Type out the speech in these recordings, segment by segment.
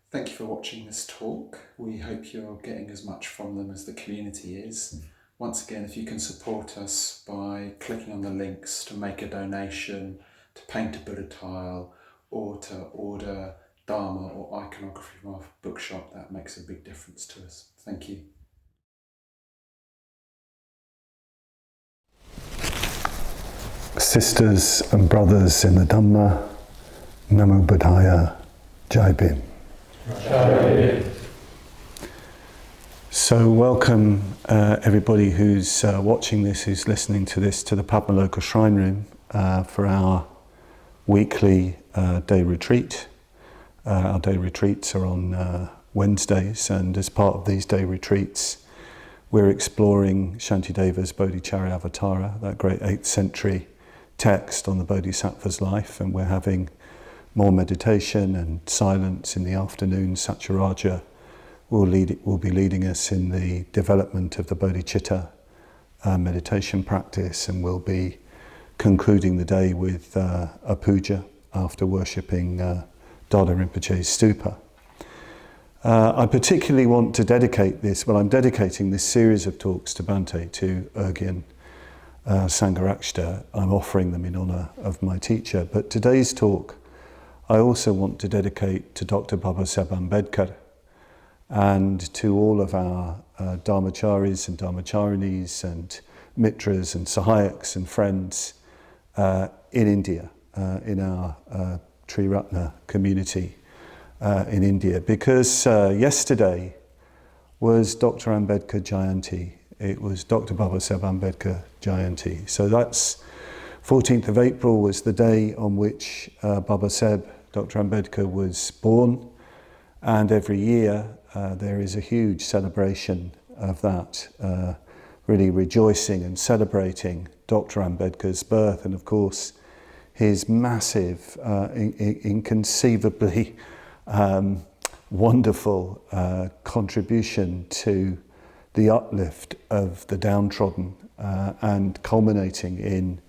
Thank you for watching this talk. We hope you're getting as much from them as the community is. Once again, if you can support us by clicking on the links to make a donation, to paint a Buddha tile, or to order Dharma or iconography from our bookshop, that makes a big difference to us. Thank you. Sisters and brothers in the Dhamma, Namo Buddhaya, Jai Bhim. So welcome everybody who's watching this, who's listening to this, to the Padmavajra Shrine Room for our weekly day retreat. Our day retreats are on Wednesdays, and as part of these day retreats we're exploring Shantideva's Bodhicaryavatara, that great 8th century text on the Bodhisattva's life, and we're having more meditation and silence in the afternoon. Satyaraja will be leading us in the development of the Bodhichitta meditation practice, and we'll be concluding the day with a puja after worshipping Dada Rinpoche's stupa. I particularly want to dedicate this, I'm dedicating this series of talks to Bhante, to Urgyen Sangharakshita. I'm offering them in honour of my teacher, but today's talk I also want to dedicate to Dr. Ambedkar and to all of our Dharmacharis and Dharmacharinis and Mitras and Sahayaks and friends in India, in our Triratna community in India, because yesterday was Dr. Ambedkar Jayanti. It was Dr. Ambedkar Jayanti. So that's 14th of April was the day on which Dr. Ambedkar was born, and every year there is a huge celebration of that, really rejoicing and celebrating Dr. Ambedkar's birth, and of course his massive, inconceivably wonderful contribution to the uplift of the downtrodden, and culminating in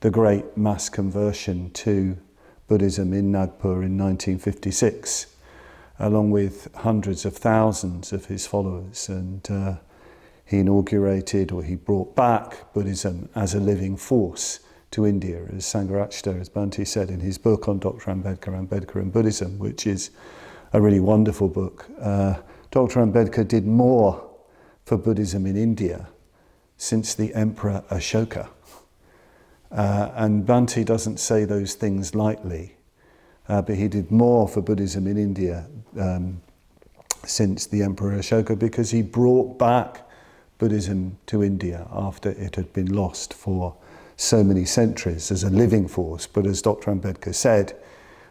the great mass conversion to Buddhism in Nagpur in 1956, along with hundreds of thousands of his followers. And he brought back Buddhism as a living force to India, as Sangharakshita, as Bhante said in his book on Dr. Ambedkar, Ambedkar and Buddhism, which is a really wonderful book. Dr. Ambedkar did more for Buddhism in India since the Emperor Ashoka. And Bhante doesn't say those things lightly, but he did more for Buddhism in India since the Emperor Ashoka, because he brought back Buddhism to India after it had been lost for so many centuries as a living force. But as Dr. Ambedkar said,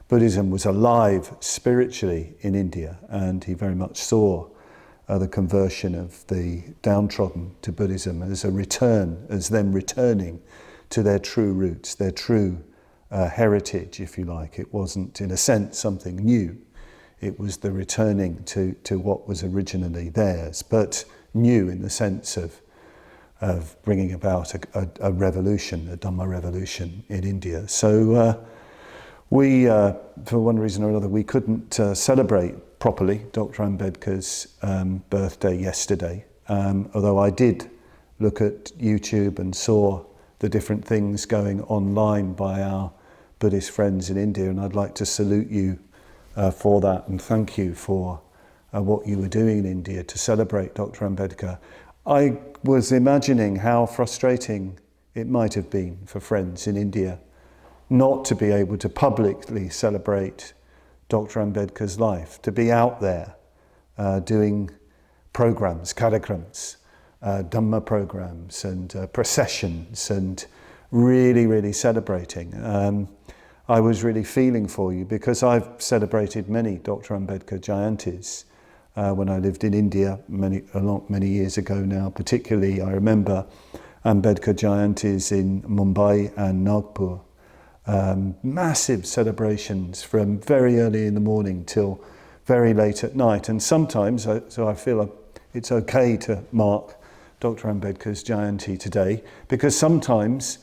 Buddhism was alive spiritually in India, and he very much saw the conversion of the downtrodden to Buddhism as a return, as them returning to their true roots, their true heritage, if you like. It wasn't, in a sense, something new. It was the returning to what was originally theirs, but new in the sense of bringing about a revolution, a Dhamma revolution in India. So we, for one reason or another, we couldn't celebrate properly Dr. Ambedkar's birthday yesterday, although I did look at YouTube and saw the different things going online by our Buddhist friends in India, and I'd like to salute you for that, and thank you for what you were doing in India to celebrate Dr. Ambedkar. I was imagining how frustrating it might have been for friends in India not to be able to publicly celebrate Dr. Ambedkar's life, to be out there doing programs, carakrams, Dhamma programs and processions, and really celebrating. I was really feeling for you, because I've celebrated many Dr. Ambedkar Jayantis when I lived in India many years ago now. Particularly I remember Ambedkar Jayantis in Mumbai and Nagpur. Massive celebrations from very early in the morning till very late at night, and sometimes, so I feel it's okay to mark Dr. Ambedkar's Jayanti today, because sometimes,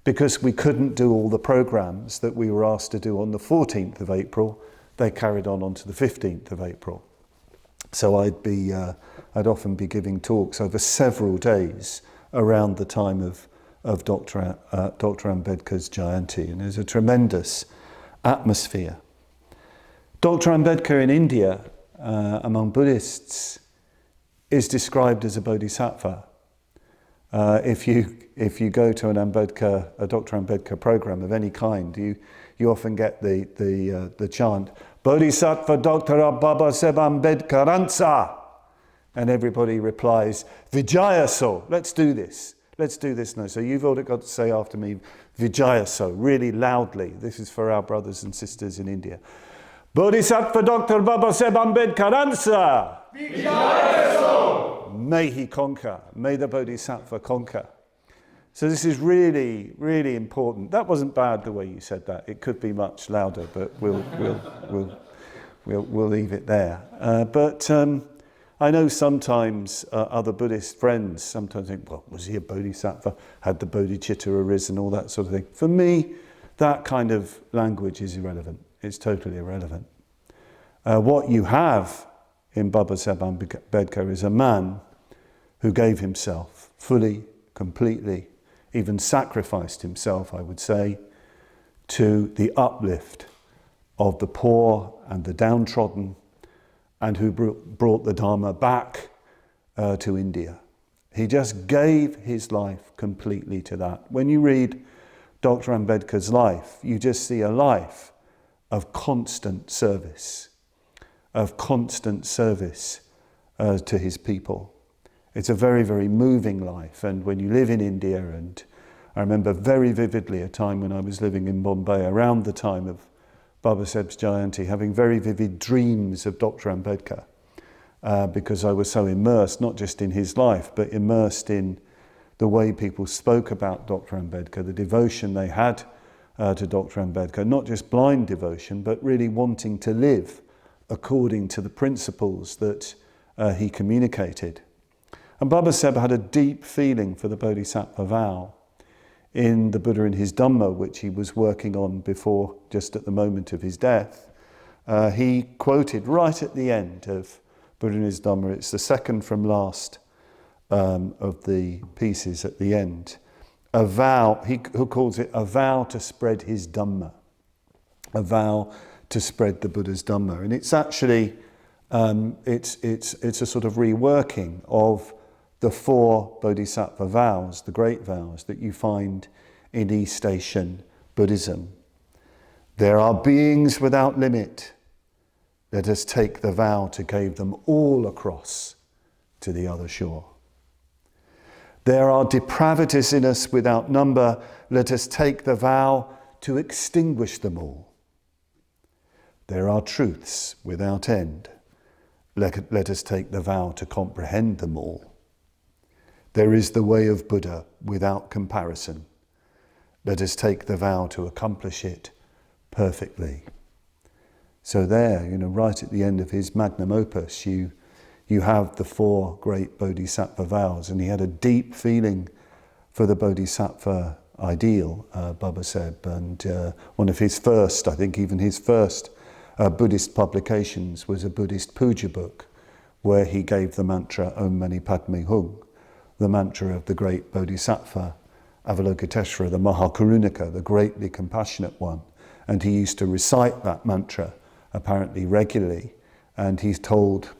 because we couldn't do all the programs that we were asked to do on the 14th of April, they carried on to the 15th of April. So I'd often be giving talks over several days around the time of Dr. Ambedkar's Jayanti, and there's a tremendous atmosphere. Dr. Ambedkar in India, among Buddhists, is described as a bodhisattva. If you go to a Dr. Ambedkar program of any kind, you often get the chant, Bodhisattva Dr. Babasaheb Ambedkar Ansa, and everybody replies, Vijayaso, let's do this now. So you've all got to say after me, Vijayaso, really loudly. This is for our brothers and sisters in India. Bodhisattva Dr. Babasaheb Ambedkar Ansa. Vijayaso. May he conquer. May the Bodhisattva conquer. So this is really, really important. That wasn't bad the way you said that. It could be much louder, but we'll leave it there. But I know sometimes other Buddhist friends sometimes think, well, was he a bodhisattva? Had the Bodhichitta arisen? All that sort of thing. For me, that kind of language is irrelevant. It's totally irrelevant. What you have in Babasaheb Ambedkar is a man who gave himself fully, completely, even sacrificed himself, I would say, to the uplift of the poor and the downtrodden, and who brought the Dharma back to India. He just gave his life completely to that. When you read Dr. Ambedkar's life, you just see a life of constant service to his people. It's a very, very moving life. And when you live in India, and I remember very vividly a time when I was living in Bombay around the time of Babasaheb's Jayanti, having very vivid dreams of Dr. Ambedkar, because I was so immersed, not just in his life, but immersed in the way people spoke about Dr. Ambedkar, the devotion they had to Dr. Ambedkar, not just blind devotion, but really wanting to live according to the principles that he communicated. And Babasaheb had a deep feeling for the Bodhisattva vow. In the Buddha in his Dhamma, which he was working on before, just at the moment of his death, he quoted right at the end of Buddha in his Dhamma, it's the second from last of the pieces at the end, a vow, who calls it a vow to spread his Dhamma, a vow to spread the Buddha's Dhamma. And it's actually, it's a sort of reworking of the 4 Bodhisattva vows, the great vows that you find in East Asian Buddhism. There are beings without limit. Let us take the vow to carry them all across to the other shore. There are depravities in us without number. Let us take the vow to extinguish them all. There are truths without end. Let us take the vow to comprehend them all. There is the way of Buddha without comparison. Let us take the vow to accomplish it perfectly. So there, right at the end of his magnum opus, you have the 4 great Bodhisattva vows, and he had a deep feeling for the Bodhisattva ideal, Babasaheb, and one of his first, I think even his first Buddhist publications was a Buddhist puja book, where he gave the mantra Om Mani Padme Hum, the mantra of the great Bodhisattva, Avalokiteshvara, the Mahakarunaka, the greatly compassionate one. And he used to recite that mantra apparently regularly. And he's told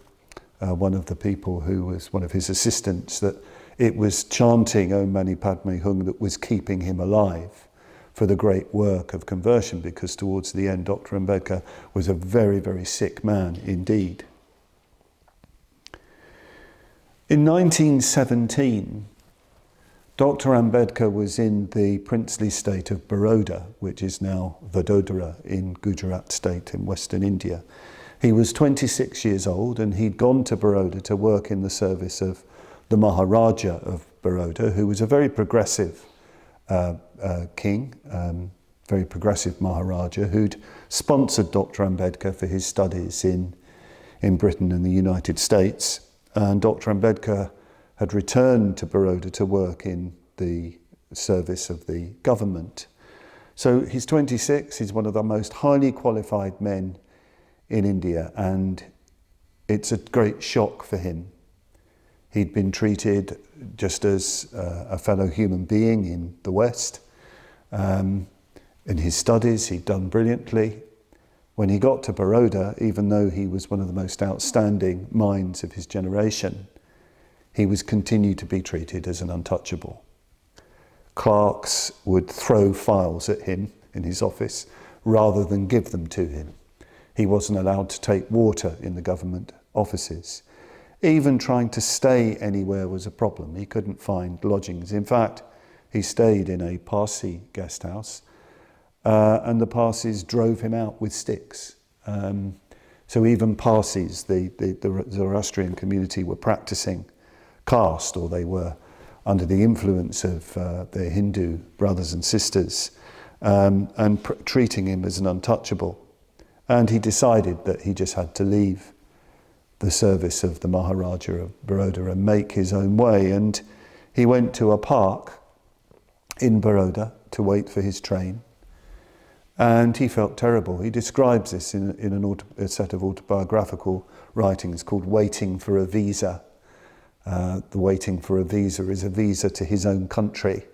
one of the people who was one of his assistants that it was chanting Om Mani Padme Hum that was keeping him alive for the great work of conversion, because towards the end Dr. Ambedkar was a very, very sick man indeed. In 1917, Dr. Ambedkar was in the princely state of Baroda, which is now Vadodara in Gujarat state in Western India. He was 26 years old, and he'd gone to Baroda to work in the service of the Maharaja of Baroda, who was a very progressive king, very progressive Maharaja, who'd sponsored Dr. Ambedkar for his studies in Britain and the United States. And Dr. Ambedkar had returned to Baroda to work in the service of the government. So he's 26, he's one of the most highly qualified men in India, and it's a great shock for him. He'd been treated just as a fellow human being in the West. In his studies, he'd done brilliantly. When he got to Baroda, even though he was one of the most outstanding minds of his generation, he was continued to be treated as an untouchable. Clerks would throw files at him in his office rather than give them to him. He wasn't allowed to take water in the government offices. Even trying to stay anywhere was a problem. He couldn't find lodgings. In fact, he stayed in a Parsi guest house, and the Parsis drove him out with sticks. So even Parsis, the Zoroastrian community, were practicing caste, or they were under the influence of their Hindu brothers and sisters, and treating him as an untouchable. And he decided that he just had to leave the service of the Maharaja of Baroda and make his own way. And he went to a park in Baroda to wait for his train. And he felt terrible. He describes this in a set of autobiographical writings called Waiting for a Visa. The waiting for a visa is a visa to his own country.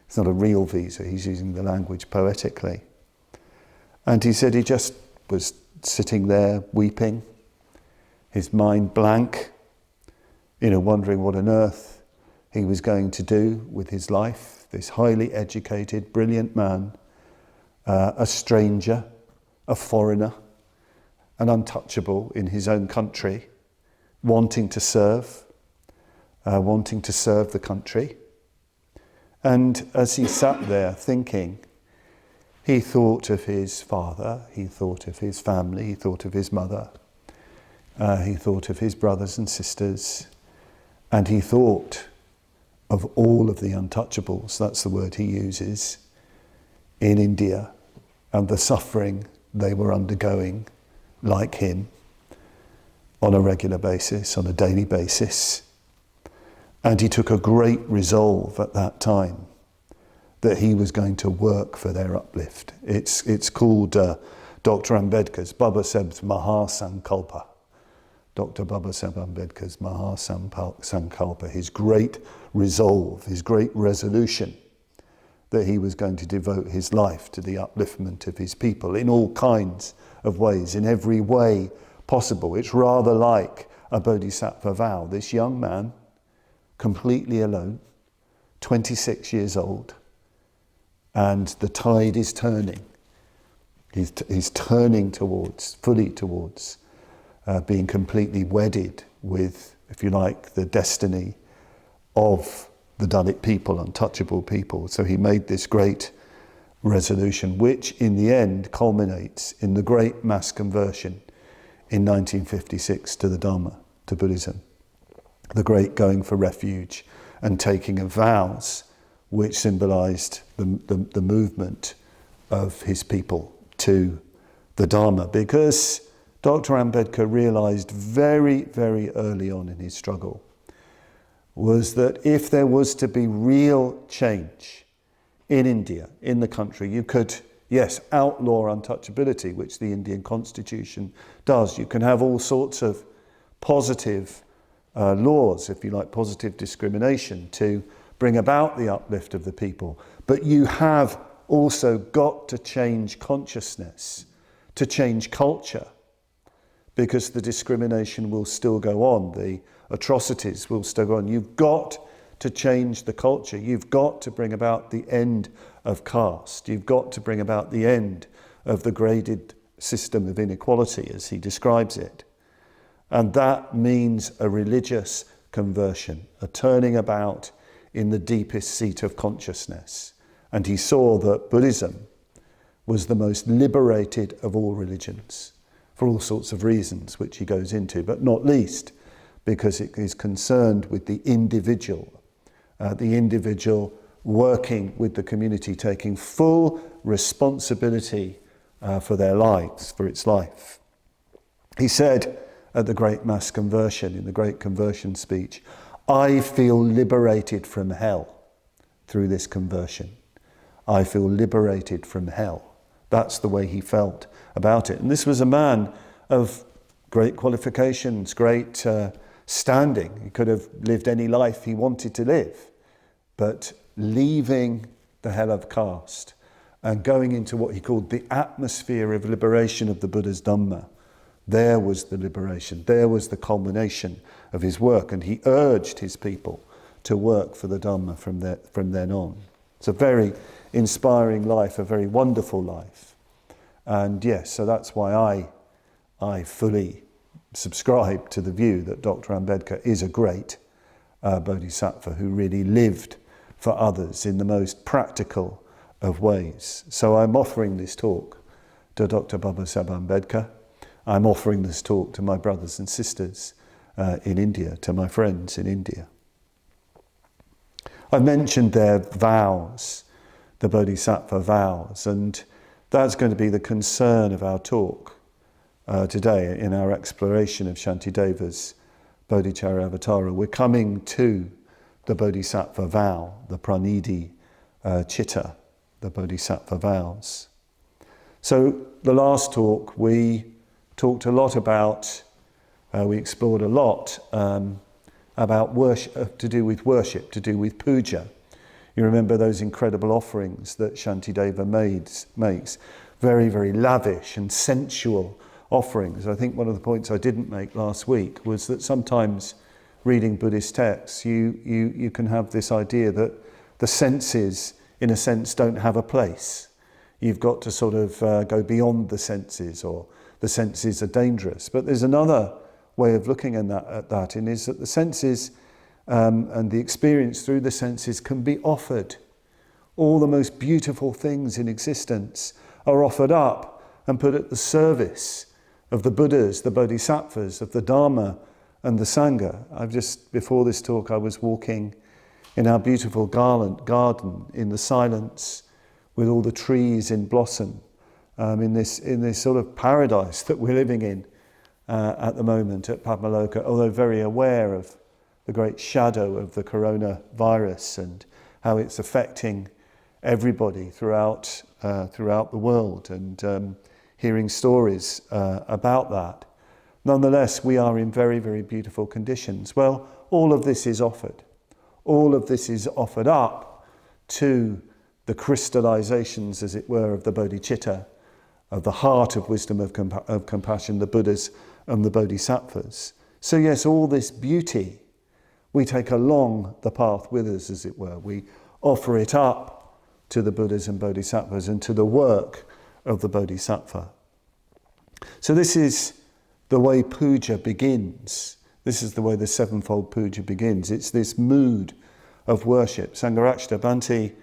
It's not a real visa. He's using the language poetically. And he said he just was sitting there weeping, his mind blank, wondering what on earth he was going to do with his life. This highly educated, brilliant man, a stranger, a foreigner, an untouchable in his own country, wanting to serve the country. And as he sat there thinking, he thought of his father, he thought of his family, he thought of his mother, he thought of his brothers and sisters, and he thought of all of the untouchables, that's the word he uses, in India, and the suffering they were undergoing, like him, on a regular basis, on a daily basis. And he took a great resolve at that time that he was going to work for their uplift. It's called Dr Ambedkar's Babasaheb's Mahasankalpa. Dr Babasaheb Ambedkar's Mahasankalpa, his great resolve, his great resolution that he was going to devote his life to the upliftment of his people in all kinds of ways, in every way possible. It's rather like a Bodhisattva vow. This young man, completely alone, 26 years old, and the tide is turning. He's turning fully towards being completely wedded with, if you like, the destiny of the Dalit people, untouchable people. So he made this great resolution, which in the end culminates in the great mass conversion in 1956 to the Dharma, to Buddhism. The great going for refuge and taking of vows, which symbolized the movement of his people to the Dharma. Because Dr Ambedkar realized very, very early on in his struggle was that if there was to be real change in India, in the country, you could, yes, outlaw untouchability, which the Indian constitution does. You can have all sorts of positive laws, if you like, positive discrimination to bring about the uplift of the people. But you have also got to change consciousness, to change culture, because the discrimination will still go on, the atrocities will still go on. You've got to change the culture. You've got to bring about the end of caste. You've got to bring about the end of the graded system of inequality, as he describes it. And that means a religious conversion, a turning about in the deepest seat of consciousness. And he saw that Buddhism was the most liberated of all religions, for all sorts of reasons, which he goes into, but not least because it is concerned with the individual working with the community, taking full responsibility for their lives, for its life. He said at the great mass conversion, in the great conversion speech, "I feel liberated from hell through this conversion. I feel liberated from hell." That's the way he felt about it. And this was a man of great qualifications, great standing. He could have lived any life he wanted to live. But leaving the hell of caste and going into what he called the atmosphere of liberation of the Buddha's Dhamma, there was the liberation, there was the culmination of his work, and he urged his people to work for the Dhamma from then on. It's a very inspiring life, a very wonderful life. And yes, so that's why I fully subscribe to the view that Dr Ambedkar is a great Bodhisattva who really lived for others in the most practical of ways. So I'm offering this talk to Dr. Babasaheb Ambedkar. I'm offering this talk to my brothers and sisters in India, to my friends in India. I mentioned their vows, the Bodhisattva vows, and that's going to be the concern of our talk today in our exploration of Shantideva's Bodhicaryavatara. We're coming to the Bodhisattva vow, the Pranidhi Chitta, the Bodhisattva vows. So the last talk we talked a lot about, we explored a lot about worship, to do with worship, to do with puja. You remember those incredible offerings that Shantideva makes, very, very lavish and sensual offerings. I think one of the points I didn't make last week was that sometimes reading Buddhist texts, you can have this idea that the senses, in a sense, don't have a place. You've got to sort of go beyond the senses, or the senses are dangerous. But there's another way of looking at that, and is that the senses and the experience through the senses can be offered. All the most beautiful things in existence are offered up and put at the service of the Buddhas, the Bodhisattvas, of the Dharma and the Sangha. Before this talk, I was walking in our beautiful garden in the silence with all the trees in blossom, in this sort of paradise that we're living in at the moment at Padmavajra, although very aware of the great shadow of the coronavirus and how it's affecting everybody throughout the world, and hearing stories about that. Nonetheless, we are in very, very beautiful conditions. Well, all of this is offered. All of this is offered up to the crystallizations, as it were, of the Bodhicitta, of the heart of wisdom, of compassion, the Buddhas and the Bodhisattvas. So yes, all this beauty, we take along the path with us, as it were. We offer it up to the Buddhas and Bodhisattvas and to the work of the Bodhisattva. So this is the way puja begins. This is the way the Sevenfold puja begins. It's this mood of worship. Sangharakshita Bhante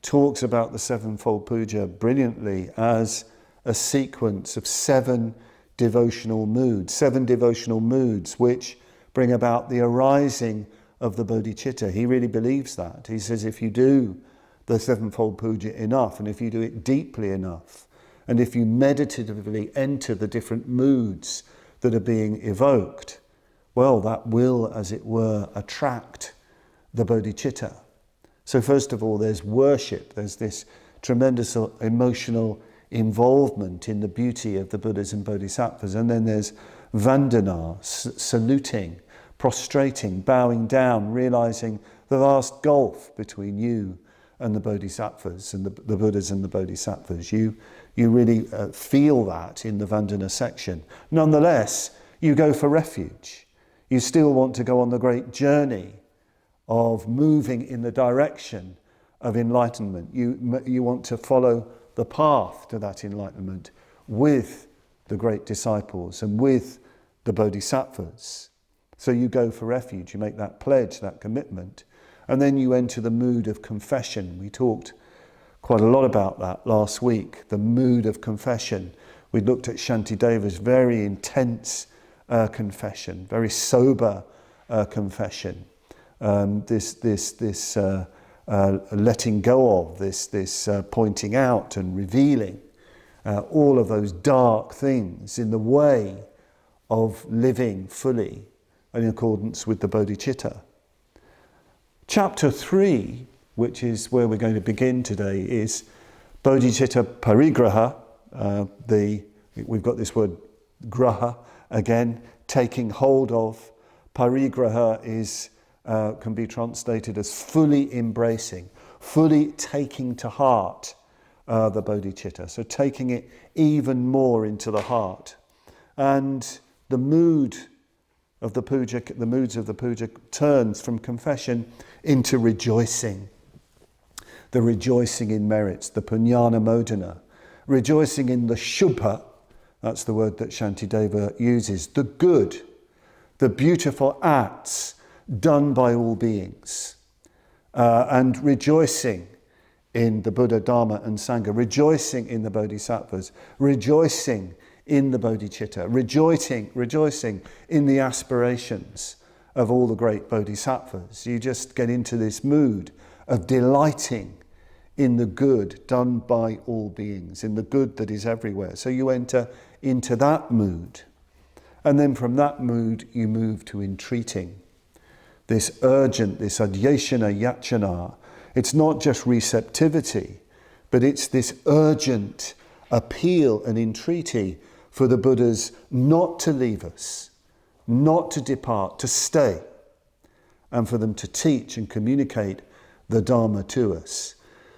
talks about the Sevenfold puja brilliantly as a sequence of 7 devotional moods which bring about the arising of the Bodhicitta. He really believes that. He says if you do the Sevenfold puja enough, and if you do it deeply enough, and if you meditatively enter the different moods that are being evoked, well, that will, as it were, attract the Bodhicitta. So first of all, there's worship. There's this tremendous emotional involvement in the beauty of the Buddhas and Bodhisattvas. And then there's vandana, saluting, prostrating, bowing down, realizing the vast gulf between you and the Bodhisattvas and the Buddhas and the Bodhisattvas. You really feel that in the vandana section. Nonetheless, you go for refuge. You still want to go on the great journey of moving in the direction of enlightenment. You want to follow the path to that enlightenment with the great disciples and with the Bodhisattvas. So you go for refuge, you make that pledge, that commitment, and then you enter the mood of confession. We talked quite a lot about that last week, the mood of confession. We looked at Shantideva's very intense confession, very sober confession. This letting go of, this pointing out and revealing all of those dark things in the way of living fully in accordance with the Bodhicitta. Chapter 3, which is where we're going to begin today, is Bodhicitta Parigraha. We've got this word Graha, again, taking hold of. Parigraha can be translated as fully embracing, fully taking to heart the bodhicitta. So taking it even more into the heart. And the mood of the puja, the moods of the puja turns from confession into rejoicing. The rejoicing in merits, the punyana modana, rejoicing in the shubha, that's the word that Shantideva uses, the good, the beautiful acts done by all beings, and rejoicing in the Buddha, Dharma and Sangha, rejoicing in the Bodhisattvas, rejoicing in the Bodhicitta, rejoicing in the aspirations of all the great Bodhisattvas. You just get into this mood of delighting in the good done by all beings, in the good that is everywhere. So you enter into that mood. And then from that mood, you move to entreating. This urgent, this adyeshana yachana. It's not just receptivity, but it's this urgent appeal and entreaty for the Buddhas not to leave us, not to depart, to stay, and for them to teach and communicate the Dharma to us.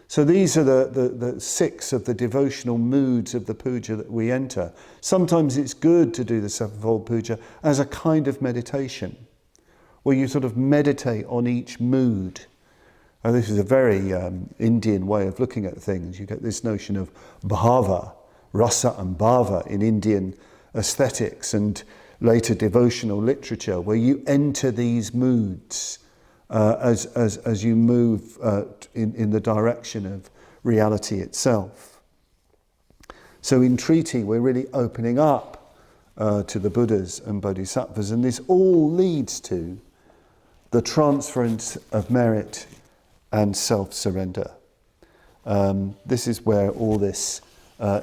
So these are the 6 of the devotional moods of the puja that we enter. Sometimes it's good to do the Sevenfold puja as a kind of meditation, where you sort of meditate on each mood. And this is a very Indian way of looking at things. You get this notion of bhava, rasa and bhava in Indian aesthetics and later devotional literature, where you enter these moods as you move in the direction of reality itself. So in treaty, we're really opening up to the Buddhas and Bodhisattvas, and this all leads to the transference of merit and self-surrender. This is where all this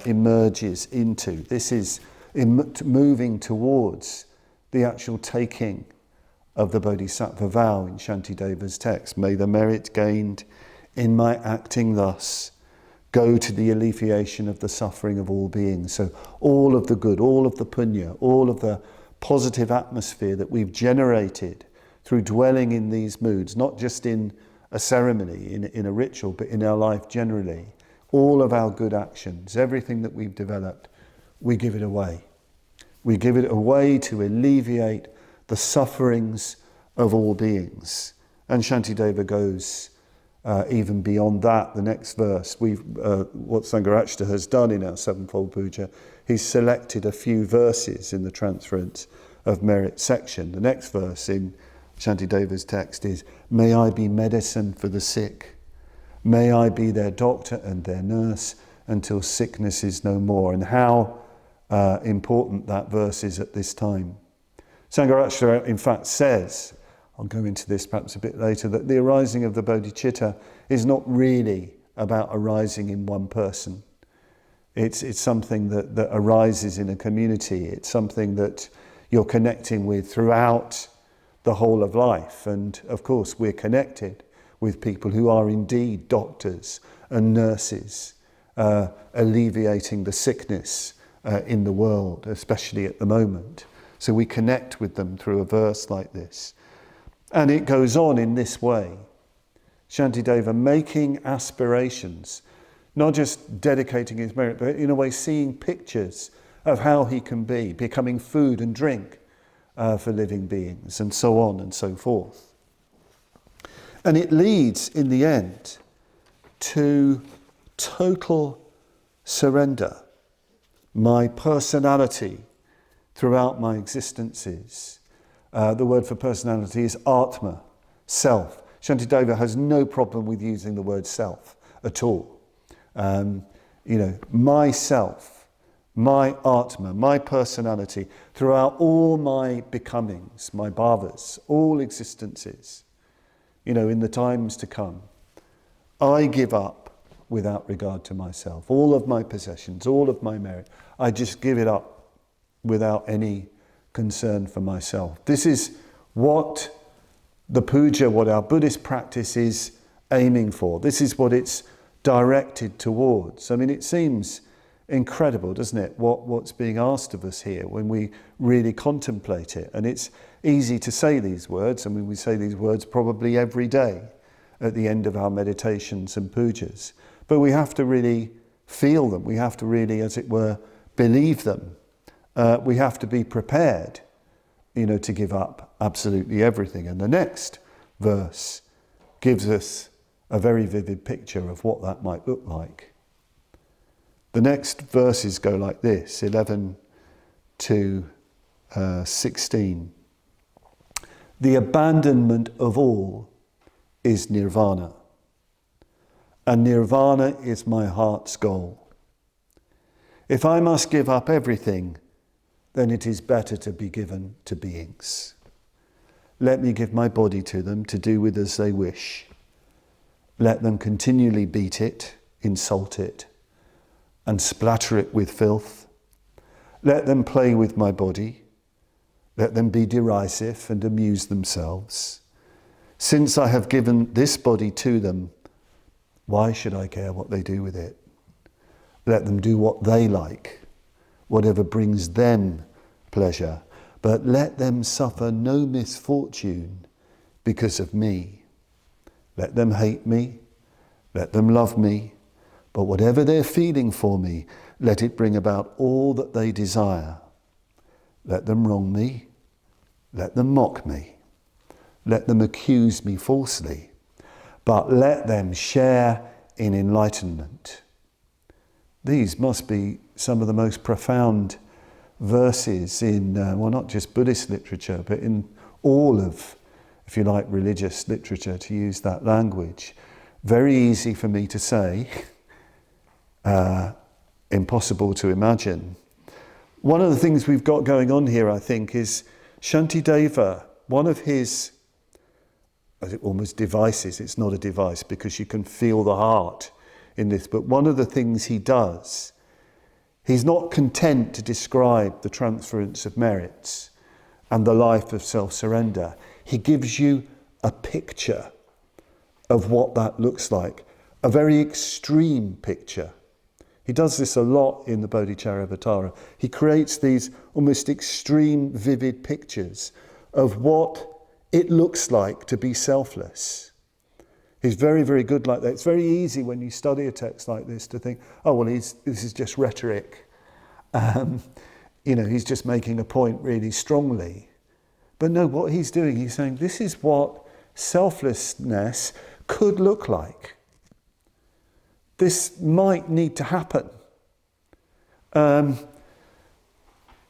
emerges into. This is moving towards the actual taking of the Bodhisattva vow in Shantideva's text. May the merit gained in my acting thus go to the alleviation of the suffering of all beings. So all of the good, all of the punya, all of the positive atmosphere that we've generated through dwelling in these moods, not just in a ceremony, in a ritual, but in our life generally, all of our good actions, everything that we've developed, we give it away. We give it away to alleviate the sufferings of all beings. And Shantideva goes even beyond that. The next verse, what Sangharashta has done in our Sevenfold Puja, he's selected a few verses in the Transference of Merit section. The next verse in Shantideva's text is, may I be medicine for the sick. May I be their doctor and their nurse until sickness is no more. And how important that verse is at this time. Sangharashta, in fact, says, I'll go into this perhaps a bit later, that the arising of the Bodhicitta is not really about arising in one person. It's something that arises in a community. It's something that you're connecting with throughout the whole of life. And of course, we're connected with people who are indeed doctors and nurses, alleviating the sickness in the world, especially at the moment. So we connect with them through a verse like this. And it goes on in this way. Shantideva making aspirations, not just dedicating his merit, but in a way seeing pictures of how he can be, becoming food and drink for living beings, and so on and so forth. And it leads, in the end, to total surrender. My personality throughout my existences. The word for personality is Atma, self. Shantideva has no problem with using the word self at all. Myself, my Atma, my personality, throughout all my becomings, my bhavas, all existences, in the times to come, I give up without regard to myself. All of my possessions, all of my merit, I just give it up without any concern for myself. This is what the puja, what our Buddhist practice is aiming for. This is what it's directed towards. I mean, it seems incredible, doesn't it? What's being asked of us here when we really contemplate it. And it's easy to say these words. I mean, we say these words probably every day at the end of our meditations and pujas. But we have to really feel them. We have to really, as it were, believe them. We have to be prepared, to give up absolutely everything. And the next verse gives us a very vivid picture of what that might look like. The next verses go like this, 11 to 16. The abandonment of all is nirvana, and nirvana is my heart's goal. If I must give up everything, then it is better to be given to beings. Let me give my body to them to do with as they wish. Let them continually beat it, insult it, and splatter it with filth. Let them play with my body. Let them be derisive and amuse themselves. Since I have given this body to them, why should I care what they do with it? Let them do what they like, whatever brings them pleasure, but let them suffer no misfortune because of me. Let them hate me, let them love me, but whatever they're feeling for me, let it bring about all that they desire. Let them wrong me, let them mock me, let them accuse me falsely, but let them share in enlightenment. These must be some of the most profound verses in, not just Buddhist literature, but in all of, if you like, religious literature, to use that language. Very easy for me to say, impossible to imagine. One of the things we've got going on here, I think, is Shantideva, one of his almost devices, it's not a device because you can feel the heart in this, but one of the things he does, he's not content to describe the transference of merits and the life of self-surrender. He gives you a picture of what that looks like, a very extreme picture. He does this a lot in the Bodhicaryavatara. He creates these almost extreme, vivid pictures of what it looks like to be selfless. He's very, very good like that. It's very easy when you study a text like this to think, oh, well, this is just rhetoric. He's just making a point really strongly. But no, what he's doing, he's saying, this is what selflessness could look like. This might need to happen.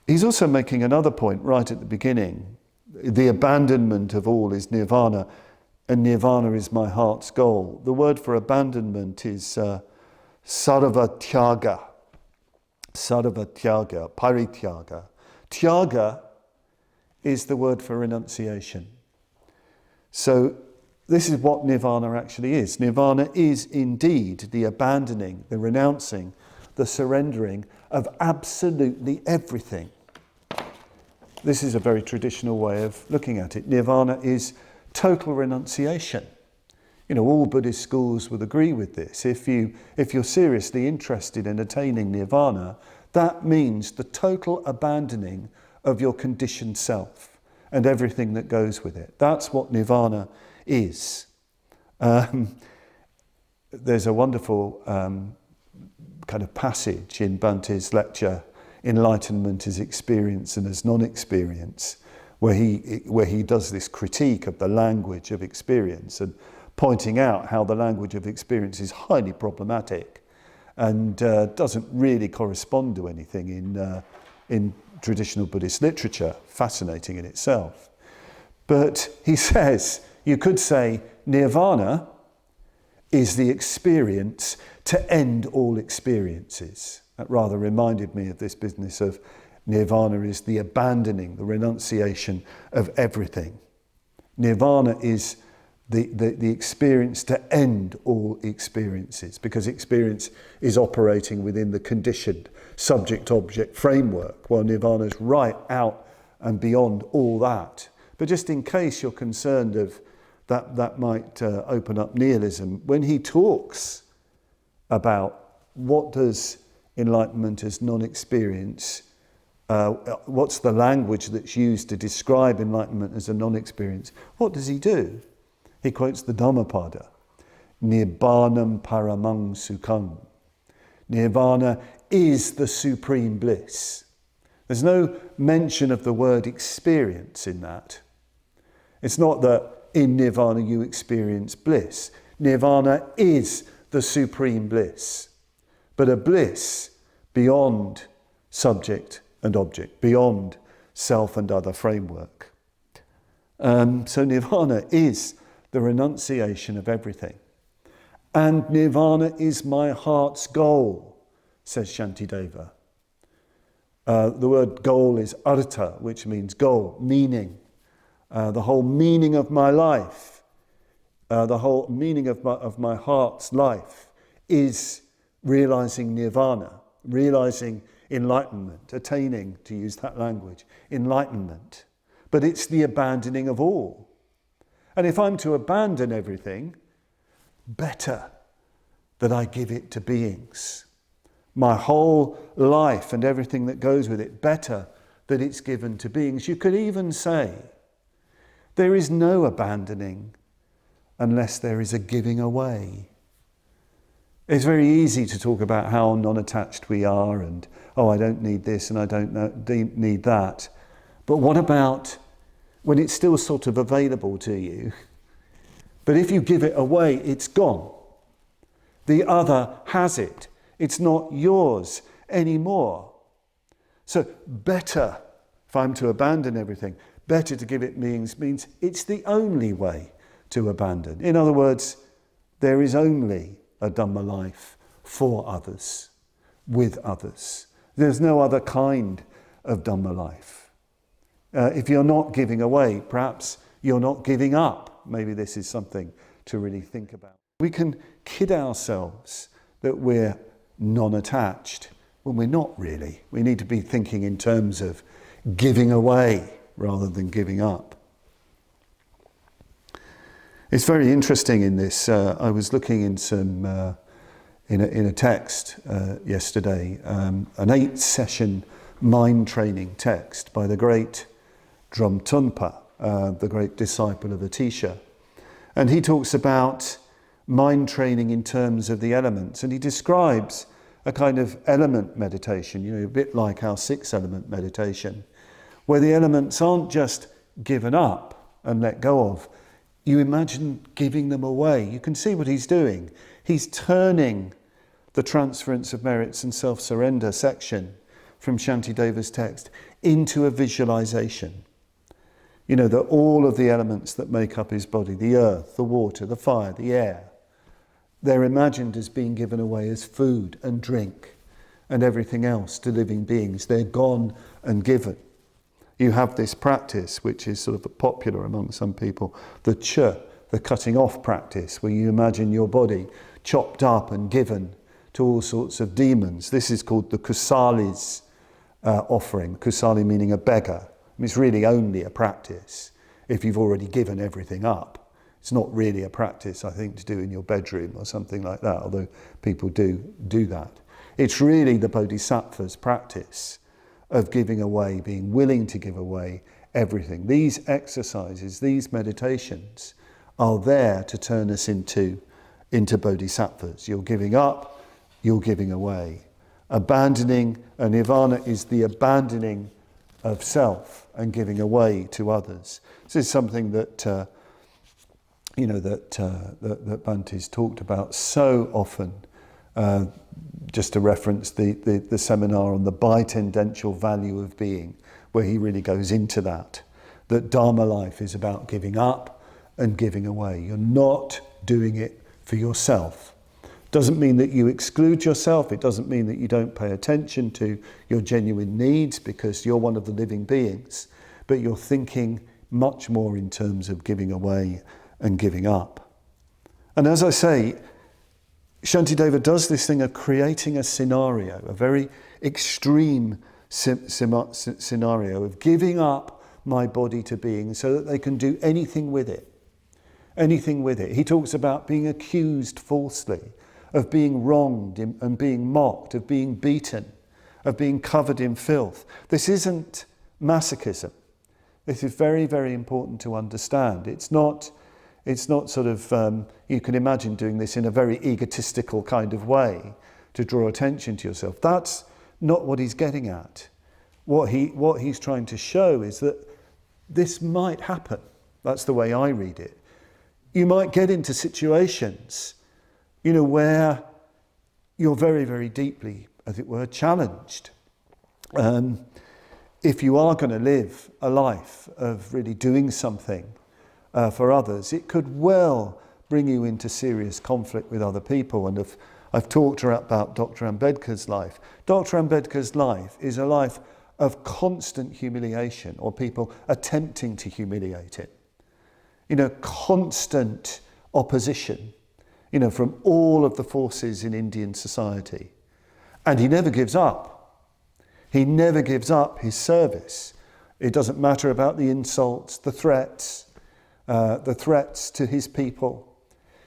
He's also making another point right at the beginning. The abandonment of all is nirvana, and nirvana is my heart's goal. The word for abandonment is sarva tyaga, parityaga. Tyaga is the word for renunciation. So this is what nirvana actually is. Nirvana is indeed the abandoning, the renouncing, the surrendering of absolutely everything. This is a very traditional way of looking at it. Nirvana is total renunciation. All Buddhist schools would agree with this. If you're seriously interested in attaining nirvana, that means the total abandoning of your conditioned self and everything that goes with it. That's what nirvana is. There's a wonderful kind of passage in Bhante's lecture, Enlightenment as Experience and as Non-Experience, where he does this critique of the language of experience and pointing out how the language of experience is highly problematic and doesn't really correspond to anything in traditional Buddhist literature, fascinating in itself. But he says, you could say nirvana is the experience to end all experiences. That rather reminded me of this business of nirvana is the abandoning, the renunciation of everything. Nirvana is the experience to end all experiences, because experience is operating within the conditioned subject-object framework, while nirvana is right out and beyond all that. But just in case you're concerned of that might open up nihilism, when he talks about what does enlightenment as non-experience, what's the language that's used to describe enlightenment as a non-experience? What does he do? He quotes the Dhammapada, Nirvanam paramang sukham. Nirvana is the supreme bliss. There's no mention of the word experience in that. It's not that in Nirvana you experience bliss. Nirvana is the supreme bliss, but a bliss beyond subject and object, beyond self and other framework. So Nirvana is the renunciation of everything. And Nirvana is my heart's goal, says Shantideva. The word goal is artha, which means goal, meaning. The whole meaning of my life, the whole meaning of my heart's life is realizing nirvana, realizing enlightenment, attaining, to use that language, enlightenment. But it's the abandoning of all. And if I'm to abandon everything, better that I give it to beings. My whole life and everything that goes with it, better that it's given to beings. You could even say, there is no abandoning unless there is a giving away. It's very easy to talk about how non-attached we are and, I don't need this and I don't need that. But what about when it's still sort of available to you? But if you give it away, it's gone. The other has it. It's not yours anymore. So better, if I'm to abandon everything, better to give it beings means it's the only way to abandon. In other words, there is only a Dhamma life for others, with others. There's no other kind of Dhamma life. If you're not giving away, perhaps you're not giving up. Maybe this is something to really think about. We can kid ourselves that we're non-attached when we're not really. We need to be thinking in terms of giving away rather than giving up. It's very interesting in this. I was looking in in a text yesterday, an 8-session mind training text by the great Drumtunpa, the great disciple of Atisha, and he talks about mind training in terms of the elements, and he describes a kind of element meditation, a bit like our 6-element meditation, where the elements aren't just given up and let go of. You imagine giving them away. You can see what he's doing. He's turning the transference of merits and self-surrender section from Shantideva's text into a visualization. That all of the elements that make up his body, the earth, the water, the fire, the air, they're imagined as being given away as food and drink and everything else to living beings. They're gone and given. You have this practice, which is sort of popular among some people, the the cutting off practice, where you imagine your body chopped up and given to all sorts of demons. This is called the Kusali's offering. Kusali meaning a beggar. It's really only a practice if you've already given everything up. It's not really a practice, I think, to do in your bedroom or something like that, although people do that. It's really the Bodhisattva's practice of giving away, being willing to give away everything. These exercises, these meditations are there to turn us into Bodhisattvas. You're giving up, you're giving away. Abandoning, and Nirvana is the abandoning of self and giving away to others. This is something that that Bhante's talked about so often. Just to reference the seminar on the bitendential value of being, where he really goes into that Dharma life is about giving up and giving away. You're not doing it for yourself. Doesn't mean that you exclude yourself. It doesn't mean that you don't pay attention to your genuine needs because you're one of the living beings, but you're thinking much more in terms of giving away and giving up. And as I say, Shantideva does this thing of creating a scenario, a very extreme scenario of giving up my body to beings so that they can do anything with it. Anything with it. He talks about being accused falsely of being wronged and being mocked, of being beaten, of being covered in filth. This isn't masochism. This is very, very important to understand. It's not sort of, you can imagine doing this in a very egotistical kind of way to draw attention to yourself. That's not what he's getting at. What he's trying to show is that this might happen. That's the way I read it. You might get into situations, where you're very, very deeply, as it were, challenged. If you are going to live a life of really doing something for others, it could well bring you into serious conflict with other people. And I've talked about Dr Ambedkar's life. Dr Ambedkar's life is a life of constant humiliation, or people attempting to humiliate him. Constant opposition, from all of the forces in Indian society. And he never gives up. He never gives up his service. It doesn't matter about the insults, the threats to his people.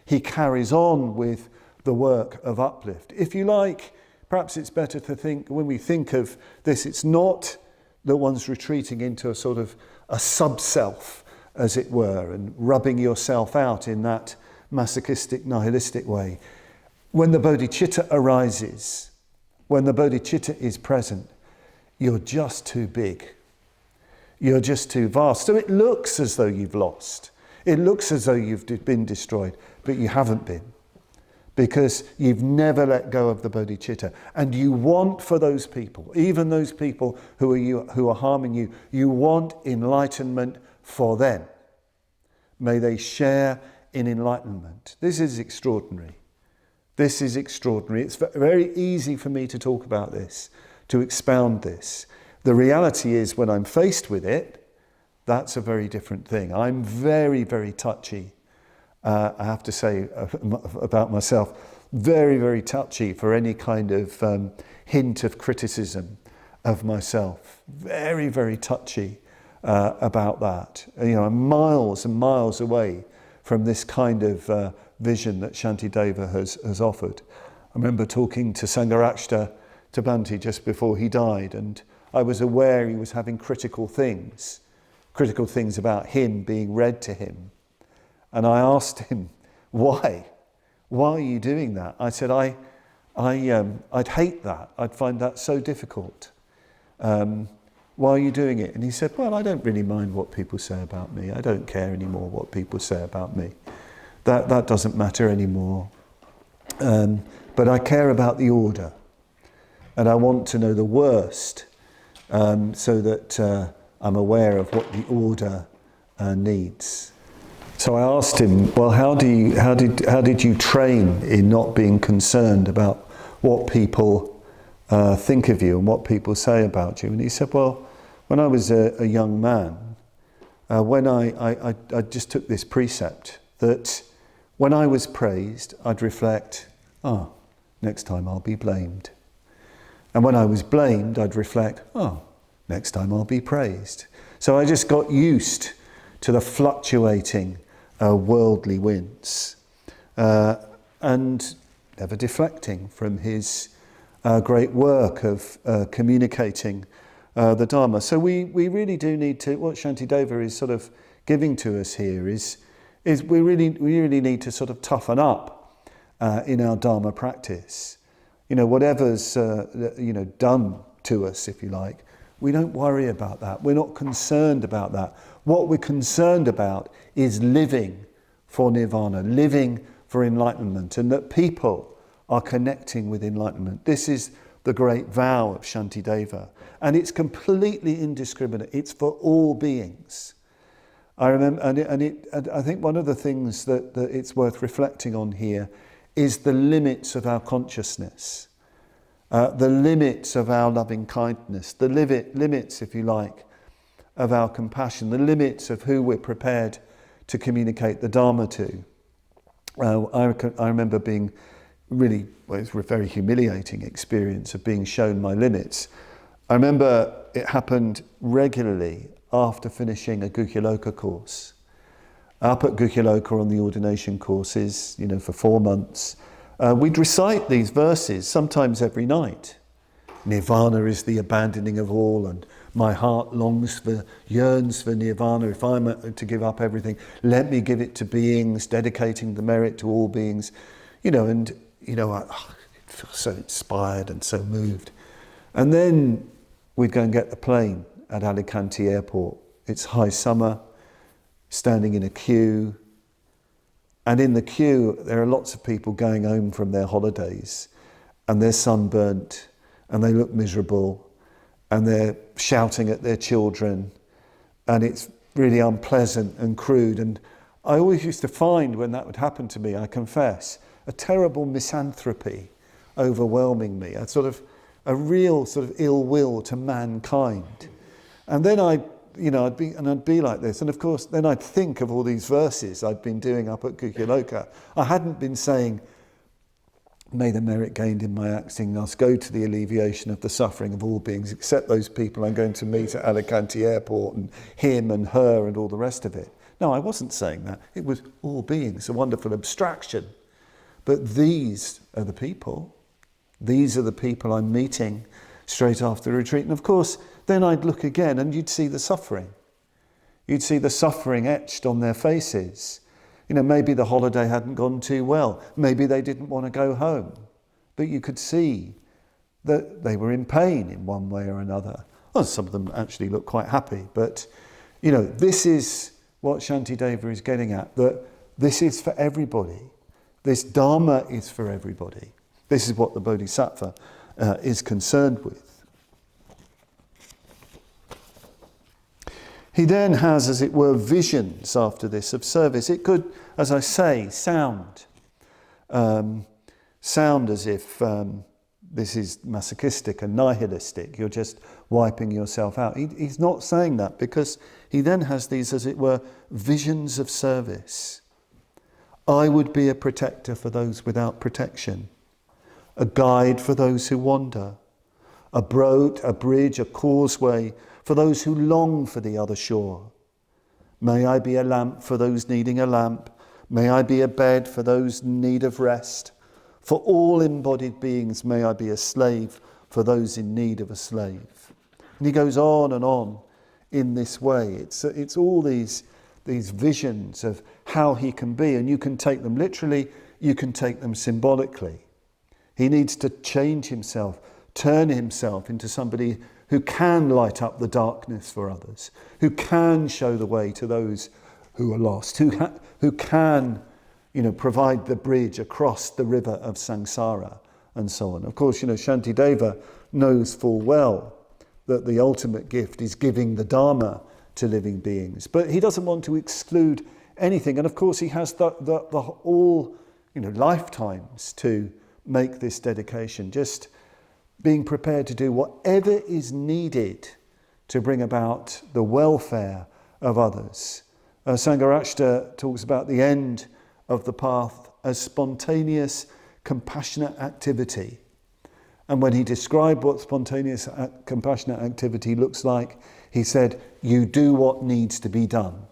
He carries on with the work of uplift. If you like, perhaps it's better to think, when we think of this, it's not that one's retreating into a sort of a sub-self, as it were, and rubbing yourself out in that masochistic, nihilistic way. When the bodhicitta arises, when the bodhicitta is present, you're just too big. You're just too vast. So it looks as though you've lost. It looks as though you've been destroyed, but you haven't been. Because you've never let go of the bodhicitta. And you want for those people, even those people who are harming you, you want enlightenment for them. May they share in enlightenment. This is extraordinary. This is extraordinary. It's very easy for me to talk about this, to expound this. The reality is, when I'm faced with it, that's a very different thing. I'm very, very touchy. I have to say about myself, very, very touchy for any kind of hint of criticism of myself. Very, very touchy about that. I'm miles and miles away from this kind of vision that Shantideva has offered. I remember talking to Sangharakshita Tabanti just before he died, and I was aware he was having critical things about him being read to him. And I asked him, why? Why are you doing that? I said, I'd hate that. I'd find that so difficult. Why are you doing it? And he said, well, I don't really mind what people say about me. I don't care anymore what people say about me. That doesn't matter anymore. But I care about the order. And I want to know the worst so that I'm aware of what the order needs. So I asked him, well, how did you train in not being concerned about what people think of you and what people say about you? And he said, well, when I was a young man, when I just took this precept that when I was praised, I'd reflect, next time I'll be blamed. And when I was blamed, I'd reflect, next time I'll be praised. So I just got used to the fluctuating worldly winds and never deflecting from his great work of communicating the Dharma. So we really do need to, what Shantideva is sort of giving to us here is we really need to sort of toughen up in our Dharma practice. Whatever's done to us, if you like, we don't worry about that. We're not concerned about that. What we're concerned about is living for Nirvana, living for enlightenment, and that people are connecting with enlightenment. This is the great vow of Shantideva, and it's completely indiscriminate. It's for all beings. I remember, and I think one of the things that it's worth reflecting on here is the limits of our consciousness, the limits of our loving kindness, the limits, if you like, of our compassion, the limits of who we're prepared to communicate the Dharma to. I remember being really, it was a very humiliating experience of being shown my limits. I remember it happened regularly after finishing a Guhyaloka course. Up at Guhyaloka on the ordination courses, for 4 months, we'd recite these verses sometimes every night. Nirvana is the abandoning of all, and my heart yearns for Nirvana. If I'm to give up everything, let me give it to beings, dedicating the merit to all beings. I feel so inspired and so moved. And then we'd go and get the plane at Alicante airport. It's high summer, standing in a queue. And in the queue, there are lots of people going home from their holidays, and they're sunburnt, and they look miserable, and they're shouting at their children, and it's really unpleasant and crude. And I always used to find, when that would happen to me, I confess, a terrible misanthropy overwhelming me, a real sort of ill will to mankind. And then I'd be like this, and of course then I'd think of all these verses I'd been doing up at Kukuloka. I hadn't been saying, may the merit gained in my acting thus go to the alleviation of the suffering of all beings, except those people I'm going to meet at Alicante airport, and him and her and all the rest of it. No, I wasn't saying that. It was all beings, a wonderful abstraction. But these are the people. These are the people I'm meeting straight after the retreat. And of course, then I'd look again and you'd see the suffering. You'd see the suffering etched on their faces. Maybe the holiday hadn't gone too well. Maybe they didn't want to go home. But you could see that they were in pain in one way or another. Well, some of them actually look quite happy. But, this is what Shantideva is getting at, that this is for everybody. This Dharma is for everybody. This is what the Bodhisattva is concerned with. He then has, as it were, visions after this of service. It could, as I say, sound as if this is masochistic and nihilistic. You're just wiping yourself out. He's not saying that, because he then has these, as it were, visions of service. I would be a protector for those without protection, a guide for those who wander, a boat, a bridge, a causeway for those who long for the other shore. May I be a lamp for those needing a lamp. May I be a bed for those in need of rest. For all embodied beings, may I be a slave for those in need of a slave. And he goes on in this way. It's all these visions of how he can be, and you can take them literally, you can take them symbolically. He needs to change himself, turn himself into somebody who can light up the darkness for others, who can show the way to those who are lost, who can, provide the bridge across the river of samsara, and so on. Of course, Shantideva knows full well that the ultimate gift is giving the Dharma to living beings, but he doesn't want to exclude anything. And of course, he has the all lifetimes to make this dedication. Just being prepared to do whatever is needed to bring about the welfare of others. Sangharakshita talks about the end of the path as spontaneous, compassionate activity. And when he described what spontaneous, compassionate activity looks like, he said, you do what needs to be done.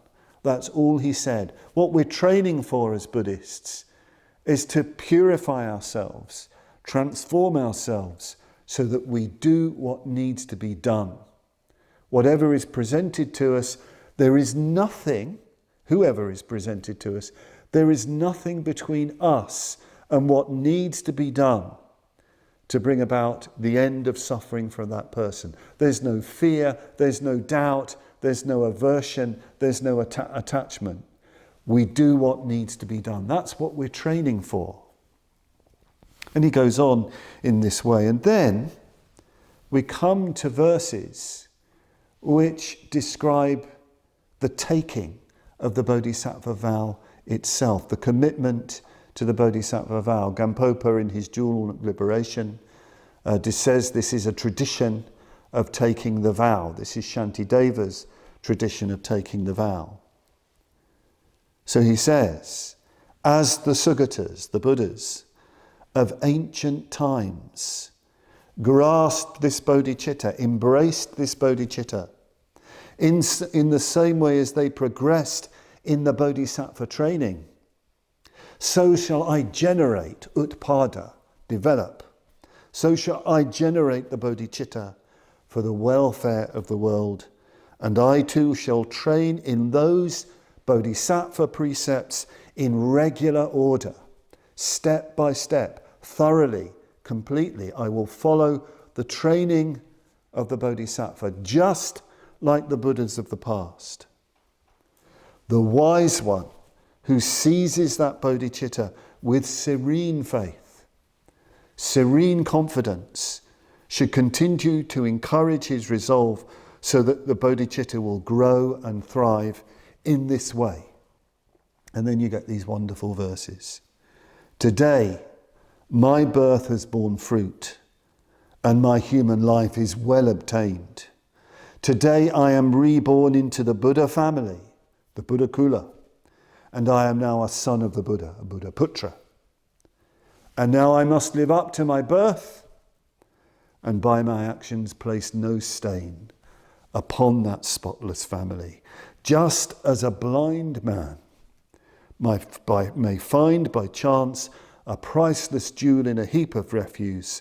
That's all he said. What we're training for as Buddhists is to purify ourselves, transform ourselves, so that we do what needs to be done. Whatever is presented to us, there is nothing, whoever is presented to us, there is nothing between us and what needs to be done to bring about the end of suffering for that person. There's no fear, there's no doubt, there's no aversion, there's no attachment. We do what needs to be done. That's what we're training for. And he goes on in this way. And then we come to verses which describe the taking of the Bodhisattva vow itself, the commitment to the Bodhisattva vow. Gampopa, in his Jewel of Liberation, says this is a tradition of taking the vow. This is Shantideva's tradition of taking the vow. So he says, as the Sugatas, the Buddhas of ancient times, grasped this bodhicitta, embraced this bodhicitta, in the same way as they progressed in the bodhisattva training, so shall I generate utpada, develop. So shall I generate the bodhicitta for the welfare of the world, and I too shall train in those bodhisattva precepts in regular order, step by step, thoroughly, completely. I will follow the training of the bodhisattva, just like the Buddhas of the past. The wise one who seizes that bodhicitta with serene faith, serene confidence, should continue to encourage his resolve so that the bodhicitta will grow and thrive in this way. And then you get these wonderful verses. Today, my birth has borne fruit, and my human life is well obtained. Today I am reborn into the Buddha family, the Buddha Kula, and I am now a son of the Buddha, a Buddha Putra. And now I must live up to my birth, and by my actions place no stain upon that spotless family, just as a blind man may find by chance a priceless jewel in a heap of refuse,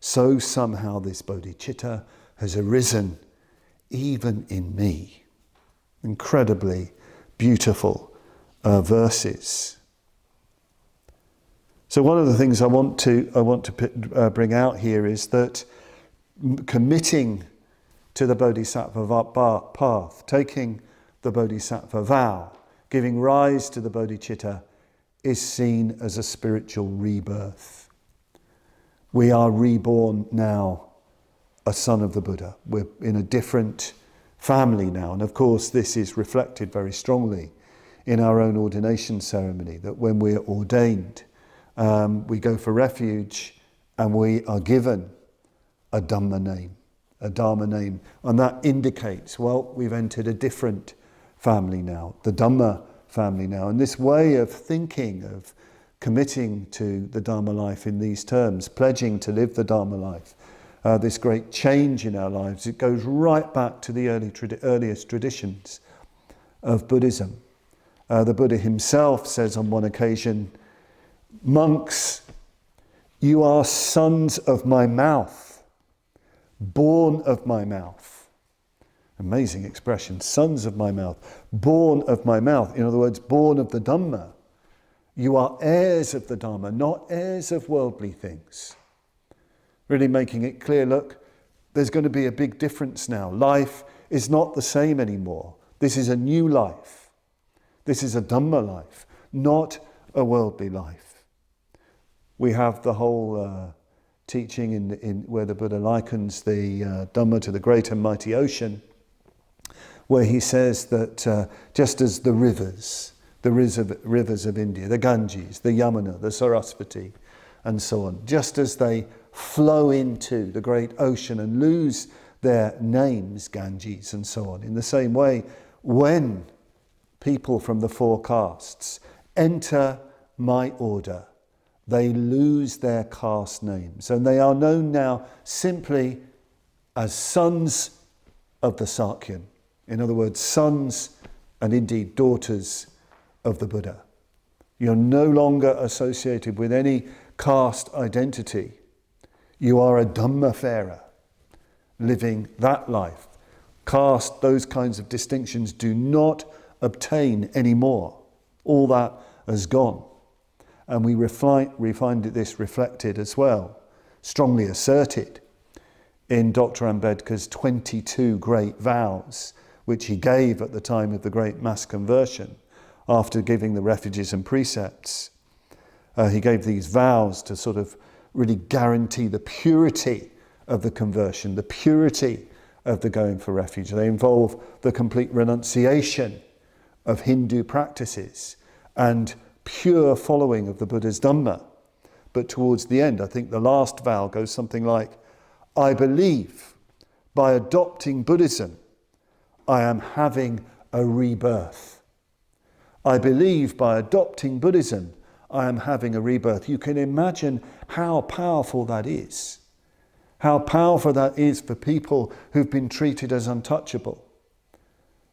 so somehow this bodhicitta has arisen even in me. Incredibly beautiful verses. So one of the things I want to bring out here is that committing to the Bodhisattva path, taking the Bodhisattva vow, giving rise to the bodhicitta, is seen as a spiritual rebirth. We are reborn now, a son of the Buddha. We're in a different family now. And of course, this is reflected very strongly in our own ordination ceremony, that when we're ordained, we go for refuge and we are given a Dhamma name, a Dharma name. And that indicates, well, we've entered a different family now, the Dhamma family now. And this way of thinking, of committing to the Dharma life in these terms, pledging to live the Dharma life, this great change in our lives, it goes right back to the earliest traditions of Buddhism. The Buddha himself says on one occasion, "Monks, you are sons of my mouth, born of my mouth." Amazing expression, sons of my mouth, born of my mouth. In other words, born of the Dhamma. You are heirs of the Dhamma, not heirs of worldly things. Really making it clear, look, there's going to be a big difference now. Life is not the same anymore. This is a new life. This is a Dhamma life, not a worldly life. We have the whole teaching in where the Buddha likens the Dhamma to the great and mighty ocean, where he says that just as the rivers of India, the Ganges, the Yamuna, the Sarasvati, and so on, just as they flow into the great ocean and lose their names, Ganges and so on, in the same way, when people from the four castes enter my order, they lose their caste names, and they are known now simply as sons of the Sakyan. In other words, sons and indeed daughters of the Buddha. You're no longer associated with any caste identity. You are a Dhamma farer, living that life. Caste, those kinds of distinctions do not obtain anymore. All that has gone. And we find this reflected as well, strongly asserted in Dr Ambedkar's 22 great vows, which he gave at the time of the great mass conversion, after giving the refuges and precepts. He gave these vows to sort of really guarantee the purity of the conversion, the purity of the going for refuge. They involve the complete renunciation of Hindu practices and pure following of the Buddha's Dhamma. But towards the end, I think the last vow goes something like, I believe by adopting Buddhism, I am having a rebirth. I believe by adopting Buddhism, I am having a rebirth. You can imagine how powerful that is. How powerful that is for people who've been treated as untouchable.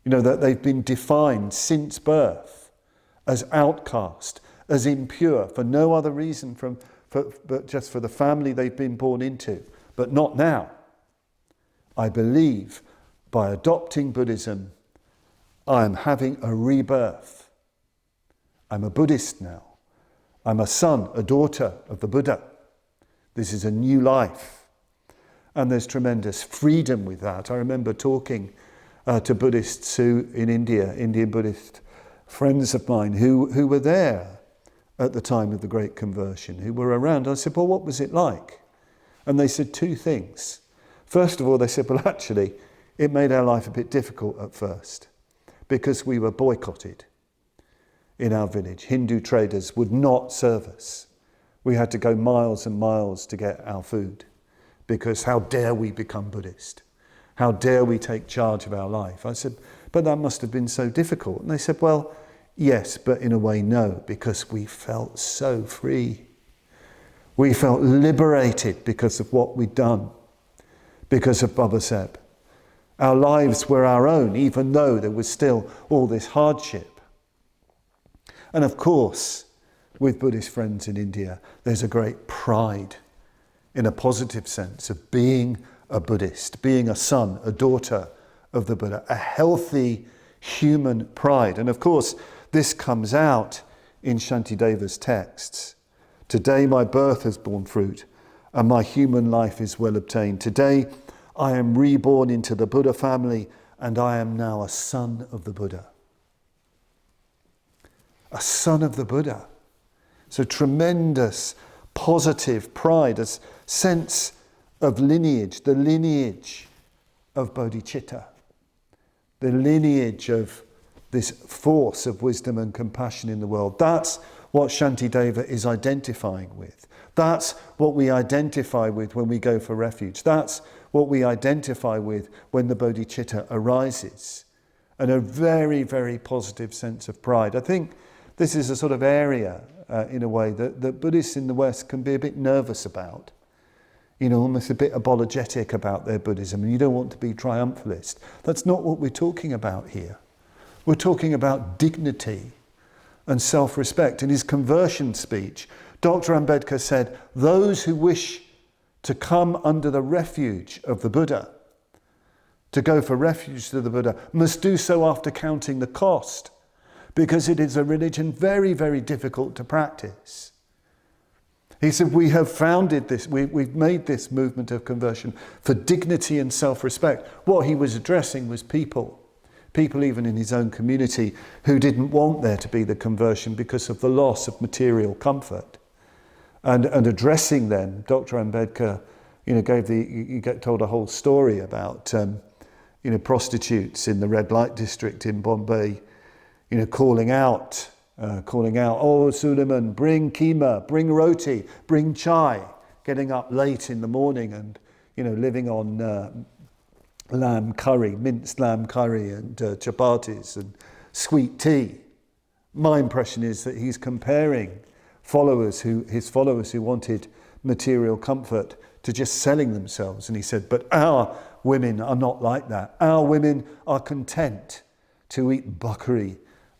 You know, that they've been defined since birth as outcast, as impure for no other reason but just for the family they've been born into. But not now. I believe by adopting Buddhism, I am having a rebirth. I'm a Buddhist now. I'm a son, a daughter of the Buddha. This is a new life. And there's tremendous freedom with that. I remember talking to Buddhists who in India, Indian Buddhist friends of mine who were there at the time of the Great Conversion, who were around. I said, well, what was it like? And they said two things. First of all, they said, well, actually, it made our life a bit difficult at first because we were boycotted in our village. Hindu traders would not serve us. We had to go miles and miles to get our food because how dare we become Buddhist? How dare we take charge of our life? I said, but that must have been so difficult. And they said, well, yes, but in a way, no, because we felt so free. We felt liberated because of what we'd done, because of Baba Saheb. Our lives were our own, even though there was still all this hardship. And of course, with Buddhist friends in India, there's a great pride in a positive sense of being a Buddhist, being a son, a daughter of the Buddha, a healthy human pride. And of course, this comes out in Shantideva's texts. Today my birth has borne fruit, and my human life is well obtained. Today I am reborn into the Buddha family, and I am now a son of the Buddha. A son of the Buddha. So tremendous positive pride, a sense of lineage, the lineage of Bodhichitta, the lineage of this force of wisdom and compassion in the world. That's what Shantideva is identifying with. That's what we identify with when we go for refuge. That's what we identify with when the Bodhicitta arises. And a very, very positive sense of pride. I think this is a sort of area, in a way, that Buddhists in the West can be a bit nervous about. You know, almost a bit apologetic about their Buddhism, and you don't want to be triumphalist. That's not what we're talking about here. We're talking about dignity and self-respect. In his conversion speech, Dr Ambedkar said, those who wish to come under the refuge of the Buddha, to go for refuge to the Buddha, must do so after counting the cost, because it is a religion very, very difficult to practice. He said, we have founded this, we've made this movement of conversion for dignity and self-respect. What he was addressing was people even in his own community who didn't want there to be the conversion because of the loss of material comfort. And addressing them, Dr Ambedkar, you get told a whole story about, prostitutes in the red light district in Bombay, calling out, oh, Suleiman, bring keema, bring roti, bring chai, getting up late in the morning and, living on lamb curry, minced lamb curry and chapatis and sweet tea. My impression is that he's comparing his followers who wanted material comfort to just selling themselves. And he said, but our women are not like that. Our women are content to eat bakri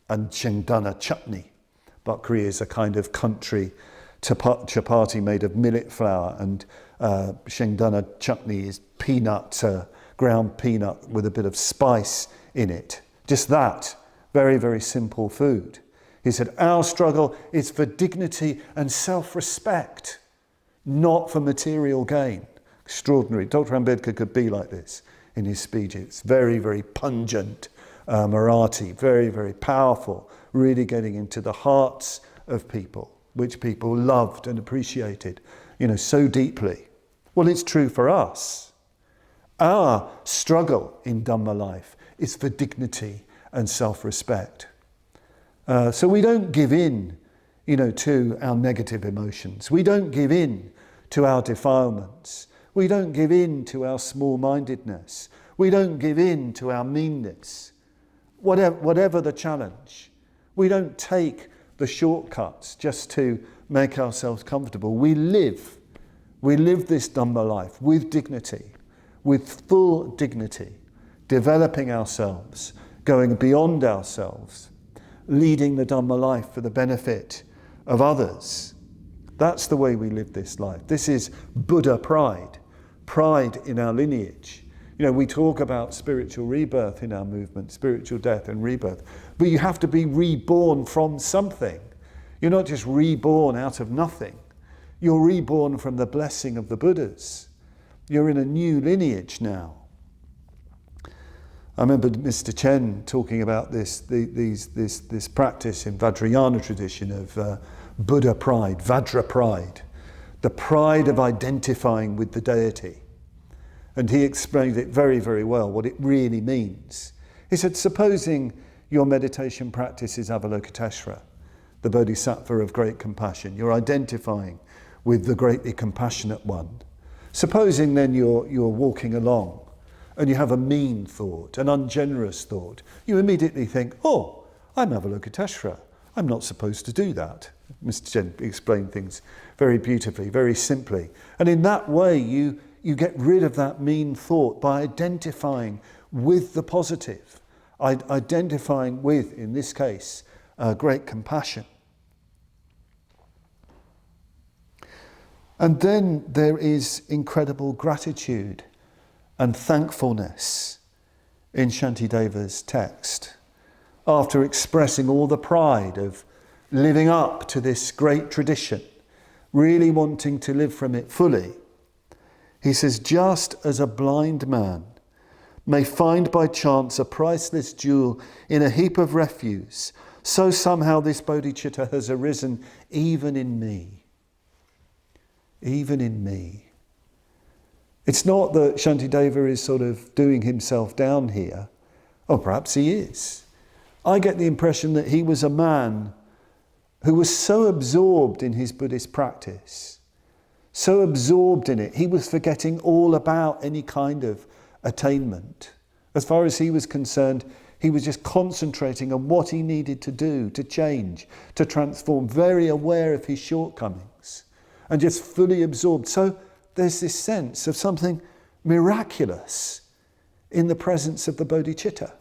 and shengdana chutney. Bakri is a kind of country chapati made of millet flour, and shengdana chutney is ground peanut with a bit of spice in it. Just that, very, very simple food. He said, our struggle is for dignity and self-respect, not for material gain. Extraordinary. Dr Ambedkar could be like this in his speech. It's very, very pungent Marathi, very, very powerful, really getting into the hearts of people, which people loved and appreciated, so deeply. Well, it's true for us. Our struggle in Dhamma life is for dignity and self-respect. So we don't give in, to our negative emotions. We don't give in to our defilements. We don't give in to our small-mindedness. We don't give in to our meanness. Whatever the challenge, we don't take the shortcuts just to make ourselves comfortable. We live this Dhamma life with dignity, with full dignity, developing ourselves, going beyond ourselves, leading the Dhamma life for the benefit of others. That's the way we live this life. This is Buddha pride, pride in our lineage. You know, we talk about spiritual rebirth in our movement, spiritual death and rebirth, but you have to be reborn from something. You're not just reborn out of nothing. You're reborn from the blessing of the Buddhas. You're in a new lineage now. I remember Mr. Chen talking about this practice in Vajrayana tradition of Buddha pride, Vajra pride, the pride of identifying with the deity. And he explained it very, very well, what it really means. He said, supposing your meditation practice is Avalokiteshvara, the Bodhisattva of great compassion, you're identifying with the greatly compassionate one. Supposing then you're walking along and you have a mean thought, an ungenerous thought, you immediately think, oh, I'm Avalokiteshvara. I'm not supposed to do that. Mr. Chen explained things very beautifully, very simply. And in that way, you get rid of that mean thought by identifying with the positive, identifying with, in this case, great compassion. And then there is incredible gratitude and thankfulness in Shantideva's text. After expressing all the pride of living up to this great tradition, really wanting to live from it fully, he says, just as a blind man may find by chance a priceless jewel in a heap of refuse, so somehow this bodhicitta has arisen even in me. Even in me. It's not that Shantideva is sort of doing himself down here, or perhaps he is. I get the impression that he was a man who was so absorbed in his Buddhist practice, so absorbed in it, he was forgetting all about any kind of attainment. As far as he was concerned, he was just concentrating on what he needed to do, to change, to transform, very aware of his shortcomings, and just fully absorbed. So there's this sense of something miraculous in the presence of the bodhicitta,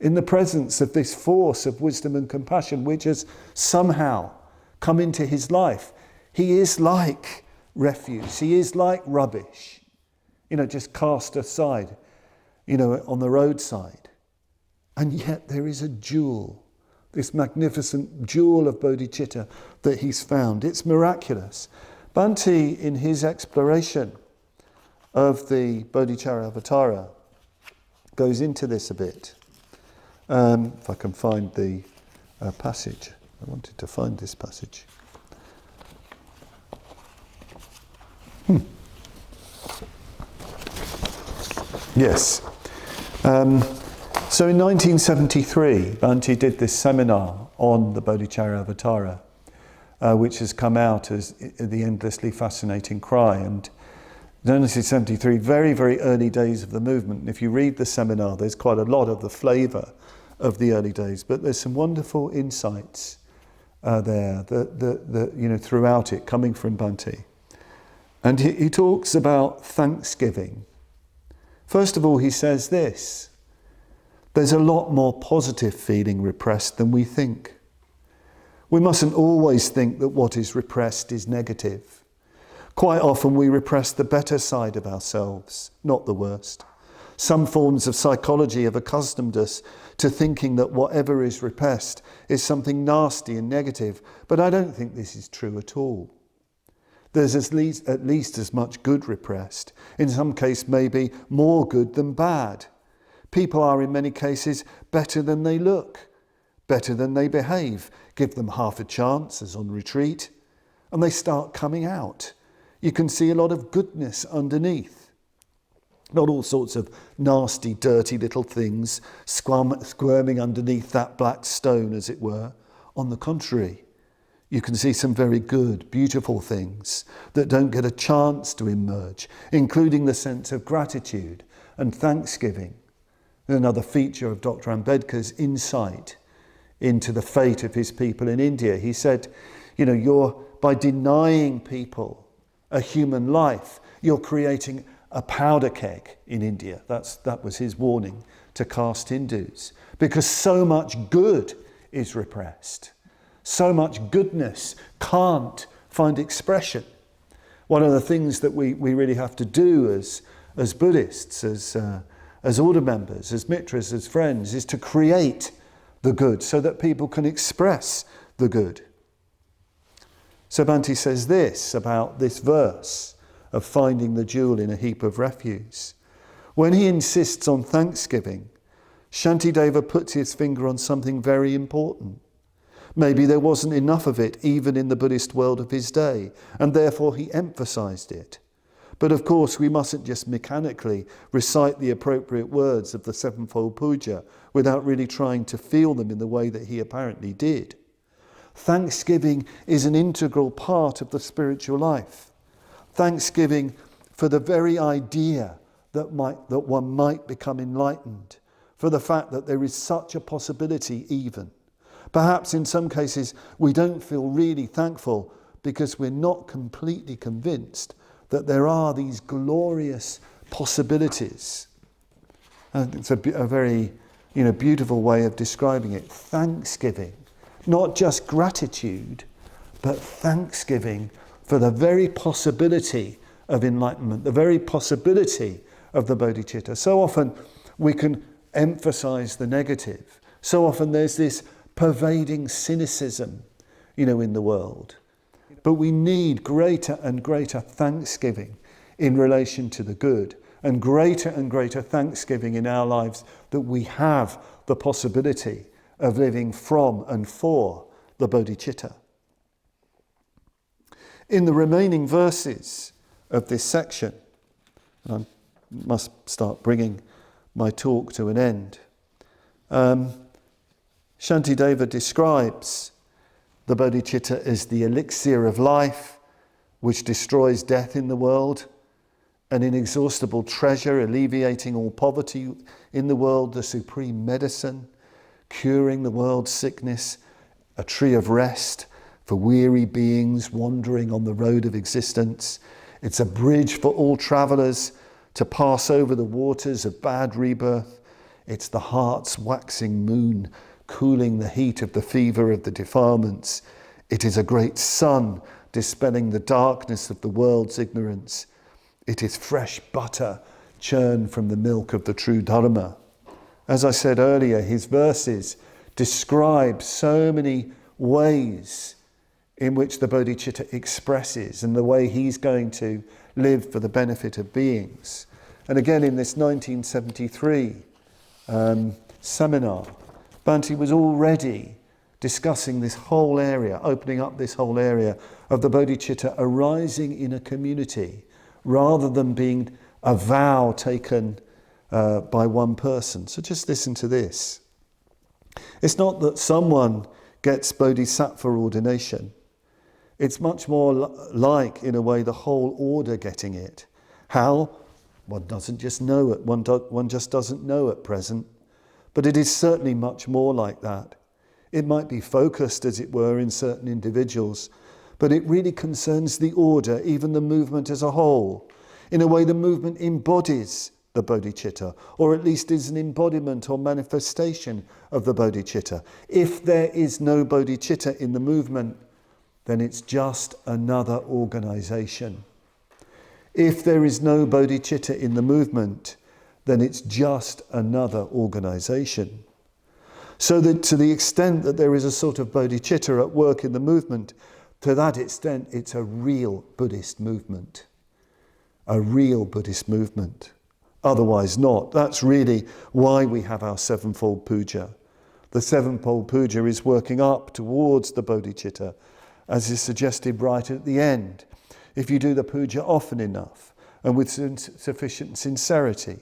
in the presence of this force of wisdom and compassion which has somehow come into his life. He is like refuse, he is like rubbish, just cast aside, on the roadside. And yet there is a jewel, this magnificent jewel of bodhicitta that he's found. It's miraculous. Bhante, in his exploration of the Bodhicaryavatara, goes into this a bit. If I can find the passage. I wanted to find this passage. Yes. So in 1973, Bhante did this seminar on the Bodhicaryavatara, which has come out as The Endlessly Fascinating Cry. And in 1973, very, very early days of the movement. And if you read the seminar, there's quite a lot of the flavour of the early days, but there's some wonderful insights there that throughout it, coming from Bhante. And he talks about thanksgiving. First of all, he says this: there's a lot more positive feeling repressed than we think. We mustn't always think that what is repressed is negative. Quite often we repress the better side of ourselves, not the worst. Some forms of psychology have accustomed us to thinking that whatever is repressed is something nasty and negative, but I don't think this is true at all. There's at least as much good repressed, in some case maybe more good than bad. People are in many cases better than they look, better than they behave. Give them half a chance, as on retreat, and they start coming out. You can see a lot of goodness underneath. Not all sorts of nasty, dirty little things squirming underneath that black stone, as it were. On the contrary, you can see some very good, beautiful things that don't get a chance to emerge, including the sense of gratitude and thanksgiving. Another feature of Dr Ambedkar's insight into the fate of his people in India. He said, by denying people a human life, you're creating a powder keg in India. That was his warning to caste Hindus, because so much good is repressed. So much goodness can't find expression. One of the things that we really have to do as Buddhists, as order members, as mitras, as friends, is to create the good so that people can express the good. So Bhante says this about this verse of finding the jewel in a heap of refuse. When he insists on thanksgiving, Shantideva puts his finger on something very important. Maybe there wasn't enough of it even in the Buddhist world of his day, and therefore he emphasized it. But of course, we mustn't just mechanically recite the appropriate words of the Sevenfold puja without really trying to feel them in the way that he apparently did. Thanksgiving is an integral part of the spiritual life. Thanksgiving for the very idea that one might become enlightened, for the fact that there is such a possibility even. Perhaps in some cases we don't feel really thankful because we're not completely convinced that there are these glorious possibilities. And it's a very beautiful way of describing it. Thanksgiving, not just gratitude, but thanksgiving for the very possibility of enlightenment, the very possibility of the Bodhicitta. So often we can emphasize the negative. So often there's this pervading cynicism, in the world. But we need greater and greater thanksgiving in relation to the good, and greater thanksgiving in our lives that we have the possibility of living from and for the Bodhicitta. In the remaining verses of this section, and I must start bringing my talk to an end, Shantideva describes the Bodhicitta as the elixir of life, which destroys death in the world, an inexhaustible treasure alleviating all poverty in the world, the supreme medicine, curing the world's sickness, a tree of rest for weary beings wandering on the road of existence. It's a bridge for all travellers to pass over the waters of bad rebirth. It's the heart's waxing moon, cooling the heat of the fever of the defilements. It is a great sun, dispelling the darkness of the world's ignorance. It is fresh butter, churned from the milk of the true Dharma. As I said earlier, his verses describe so many ways in which the Bodhicitta expresses and the way he's going to live for the benefit of beings. And again, in this 1973 seminar, Bhante was already discussing this whole area, opening up this whole area of the Bodhicitta arising in a community rather than being a vow taken by one person. So just listen to this. It's not that someone gets Bodhisattva ordination. It's much more like, in a way, the whole order getting it. How? One doesn't just know it. One just doesn't know at present. But it is certainly much more like that. It might be focused, as it were, in certain individuals, but it really concerns the order, even the movement as a whole. In a way, the movement embodies the Bodhicitta, or at least is an embodiment or manifestation of the Bodhicitta. If there is no Bodhicitta in the movement, then it's just another organization. If there is no Bodhicitta in the movement, then it's just another organization. So that to the extent that there is a sort of Bodhicitta at work in the movement, to that extent it's a real Buddhist movement. A real Buddhist movement. Otherwise not. That's really why we have our Sevenfold puja. The Sevenfold puja is working up towards the Bodhicitta, as is suggested right at the end. If you do the puja often enough and with sufficient sincerity,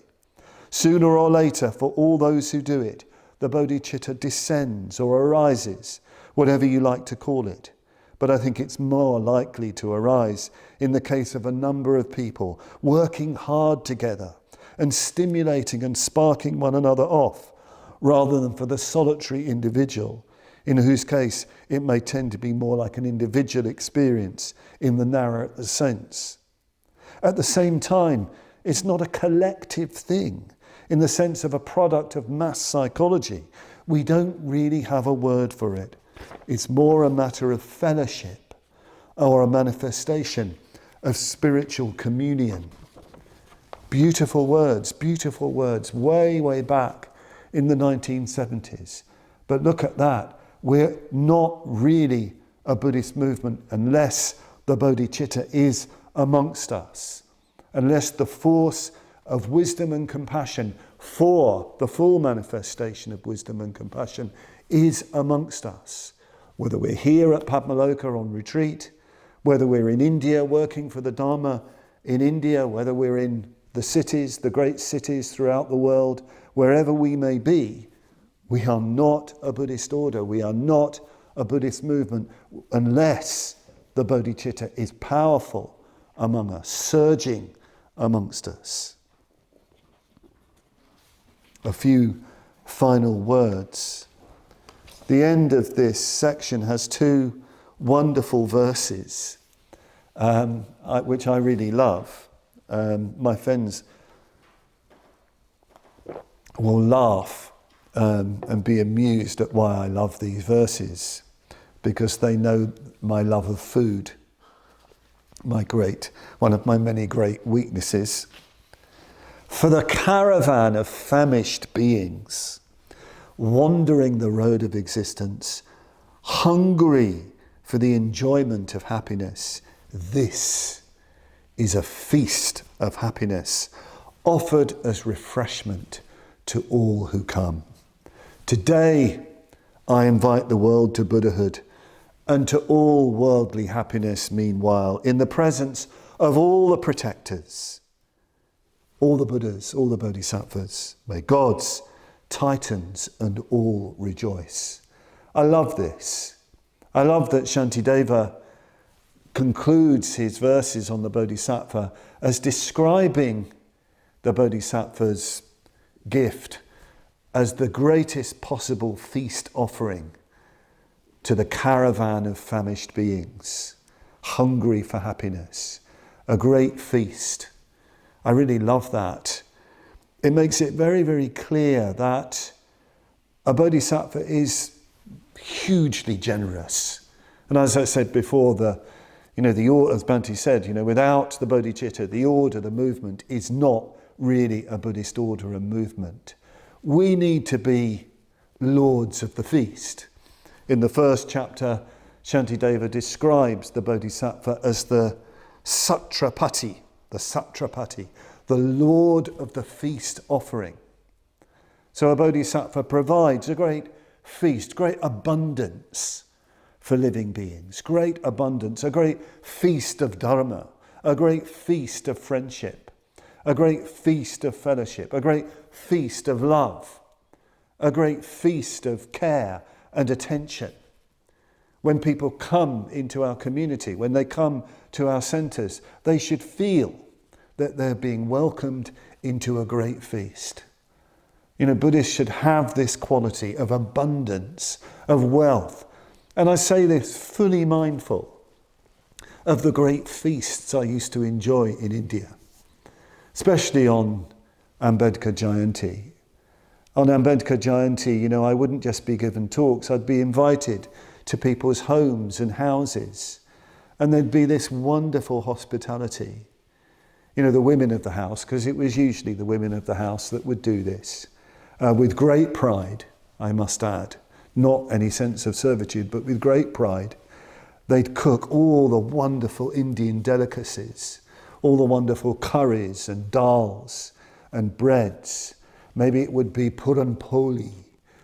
sooner or later, for all those who do it, the Bodhicitta descends or arises, whatever you like to call it. But I think it's more likely to arise in the case of a number of people working hard together and stimulating and sparking one another off, rather than for the solitary individual, in whose case it may tend to be more like an individual experience in the narrow sense. At the same time, it's not a collective thing in the sense of a product of mass psychology. We don't really have a word for it. It's more a matter of fellowship or a manifestation of spiritual communion. Beautiful words, way, way back in the 1970s. But look at that. We're not really a Buddhist movement unless the Bodhicitta is amongst us, unless the force of wisdom and compassion for the full manifestation of wisdom and compassion is amongst us. Whether we're here at Padmavajra on retreat, whether we're in India working for the Dharma in India, whether we're in the cities, the great cities throughout the world, wherever we may be, we are not a Buddhist order, we are not a Buddhist movement unless the Bodhicitta is powerful among us, surging amongst us. A few final words. The end of this section has two wonderful verses, which I really love. My friends will laugh and be amused at why I love these verses, because they know my love of food, one of my many great weaknesses. For the caravan of famished beings, wandering the road of existence, hungry for the enjoyment of happiness, this is a feast of happiness, offered as refreshment to all who come. Today, I invite the world to Buddhahood and to all worldly happiness meanwhile, in the presence of all the protectors, all the Buddhas, all the Bodhisattvas. May gods, Titans and all rejoice. I love this. I love that Shantideva concludes his verses on the Bodhisattva as describing the Bodhisattva's gift as the greatest possible feast offering to the caravan of famished beings, hungry for happiness, a great feast. I really love that. It makes it very, very clear that a Bodhisattva is hugely generous. And as I said before, as Bhante said, without the Bodhicitta, the order, the movement is not really a Buddhist order and movement. We need to be lords of the feast. In the first chapter, Shantideva describes the Bodhisattva as the Satrapati, the Lord of the feast offering. So a Bodhisattva provides a great feast, great abundance for living beings, great abundance, a great feast of Dharma, a great feast of friendship, a great feast of fellowship, a great feast of love, a great feast of care and attention. When people come into our community, when they come to our centres, they should feel that they're being welcomed into a great feast. Buddhists should have this quality of abundance, of wealth. And I say this fully mindful of the great feasts I used to enjoy in India, especially on Ambedkar Jayanti. On Ambedkar Jayanti, I wouldn't just be given talks, I'd be invited to people's homes and houses. And there'd be this wonderful hospitality. The women of the house, because it was usually the women of the house that would do this, with great pride, I must add, not any sense of servitude, but with great pride. They'd cook all the wonderful Indian delicacies, all the wonderful curries and dals and breads. Maybe it would be puran poli,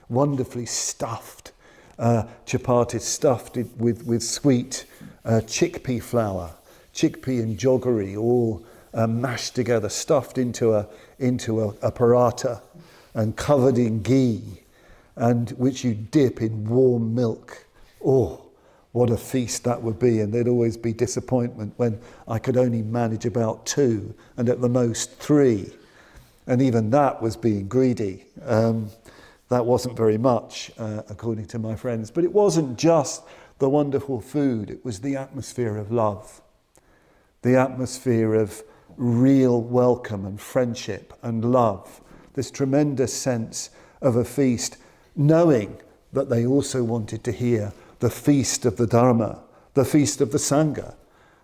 wonderfully stuffed, chapati stuffed with sweet chickpea flour, chickpea and jaggery, all mashed together, stuffed into a paratha and covered in ghee, and which you dip in warm milk. Oh, what a feast that would be. And there'd always be disappointment when I could only manage about 2 and at the most 3. And even that was being greedy. That wasn't very much, according to my friends. But it wasn't just the wonderful food, it was the atmosphere of love, the atmosphere of real welcome and friendship and love, this tremendous sense of a feast, knowing that they also wanted to hear the feast of the Dharma, the feast of the Sangha,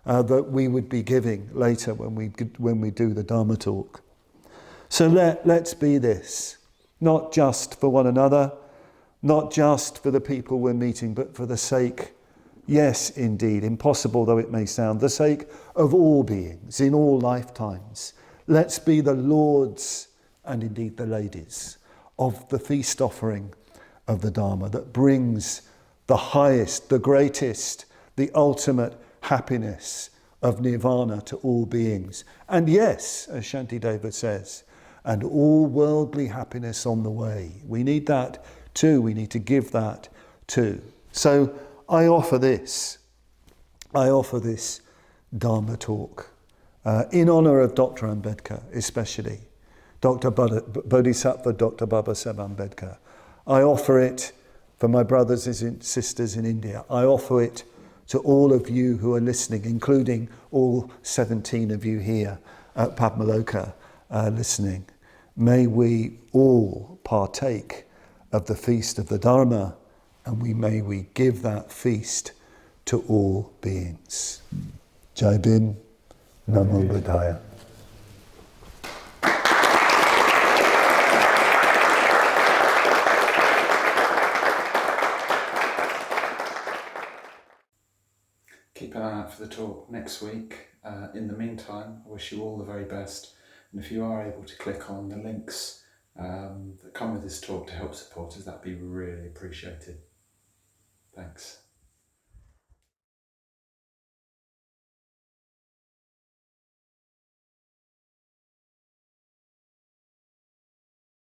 that we would be giving later when we do the Dharma talk. So let's be this, not just for one another, not just for the people we're meeting, but for the sake, yes, indeed, impossible though it may sound, the sake of all beings in all lifetimes. Let's be the lords and indeed the ladies of the feast offering of the Dharma that brings the highest, the greatest, the ultimate happiness of Nirvana to all beings. And yes, as Shantideva says, and all worldly happiness on the way. We need that too. We need to give that too. So I offer this Dharma talk in honour of Dr Ambedkar, especially Dr. Bodhisattva Dr. Babasaheb Ambedkar. I offer it for my brothers and sisters in India. I offer it to all of you who are listening, including all 17 of you here at Padmavajra listening. May we all partake of the feast of the Dharma, and may we give that feast to all beings. Jai Bhim, Namo Buddhaya. Keep an eye out for the talk next week. In the meantime, I wish you all the very best. And if you are able to click on the links that come with this talk to help support us, that'd be really appreciated. Thanks.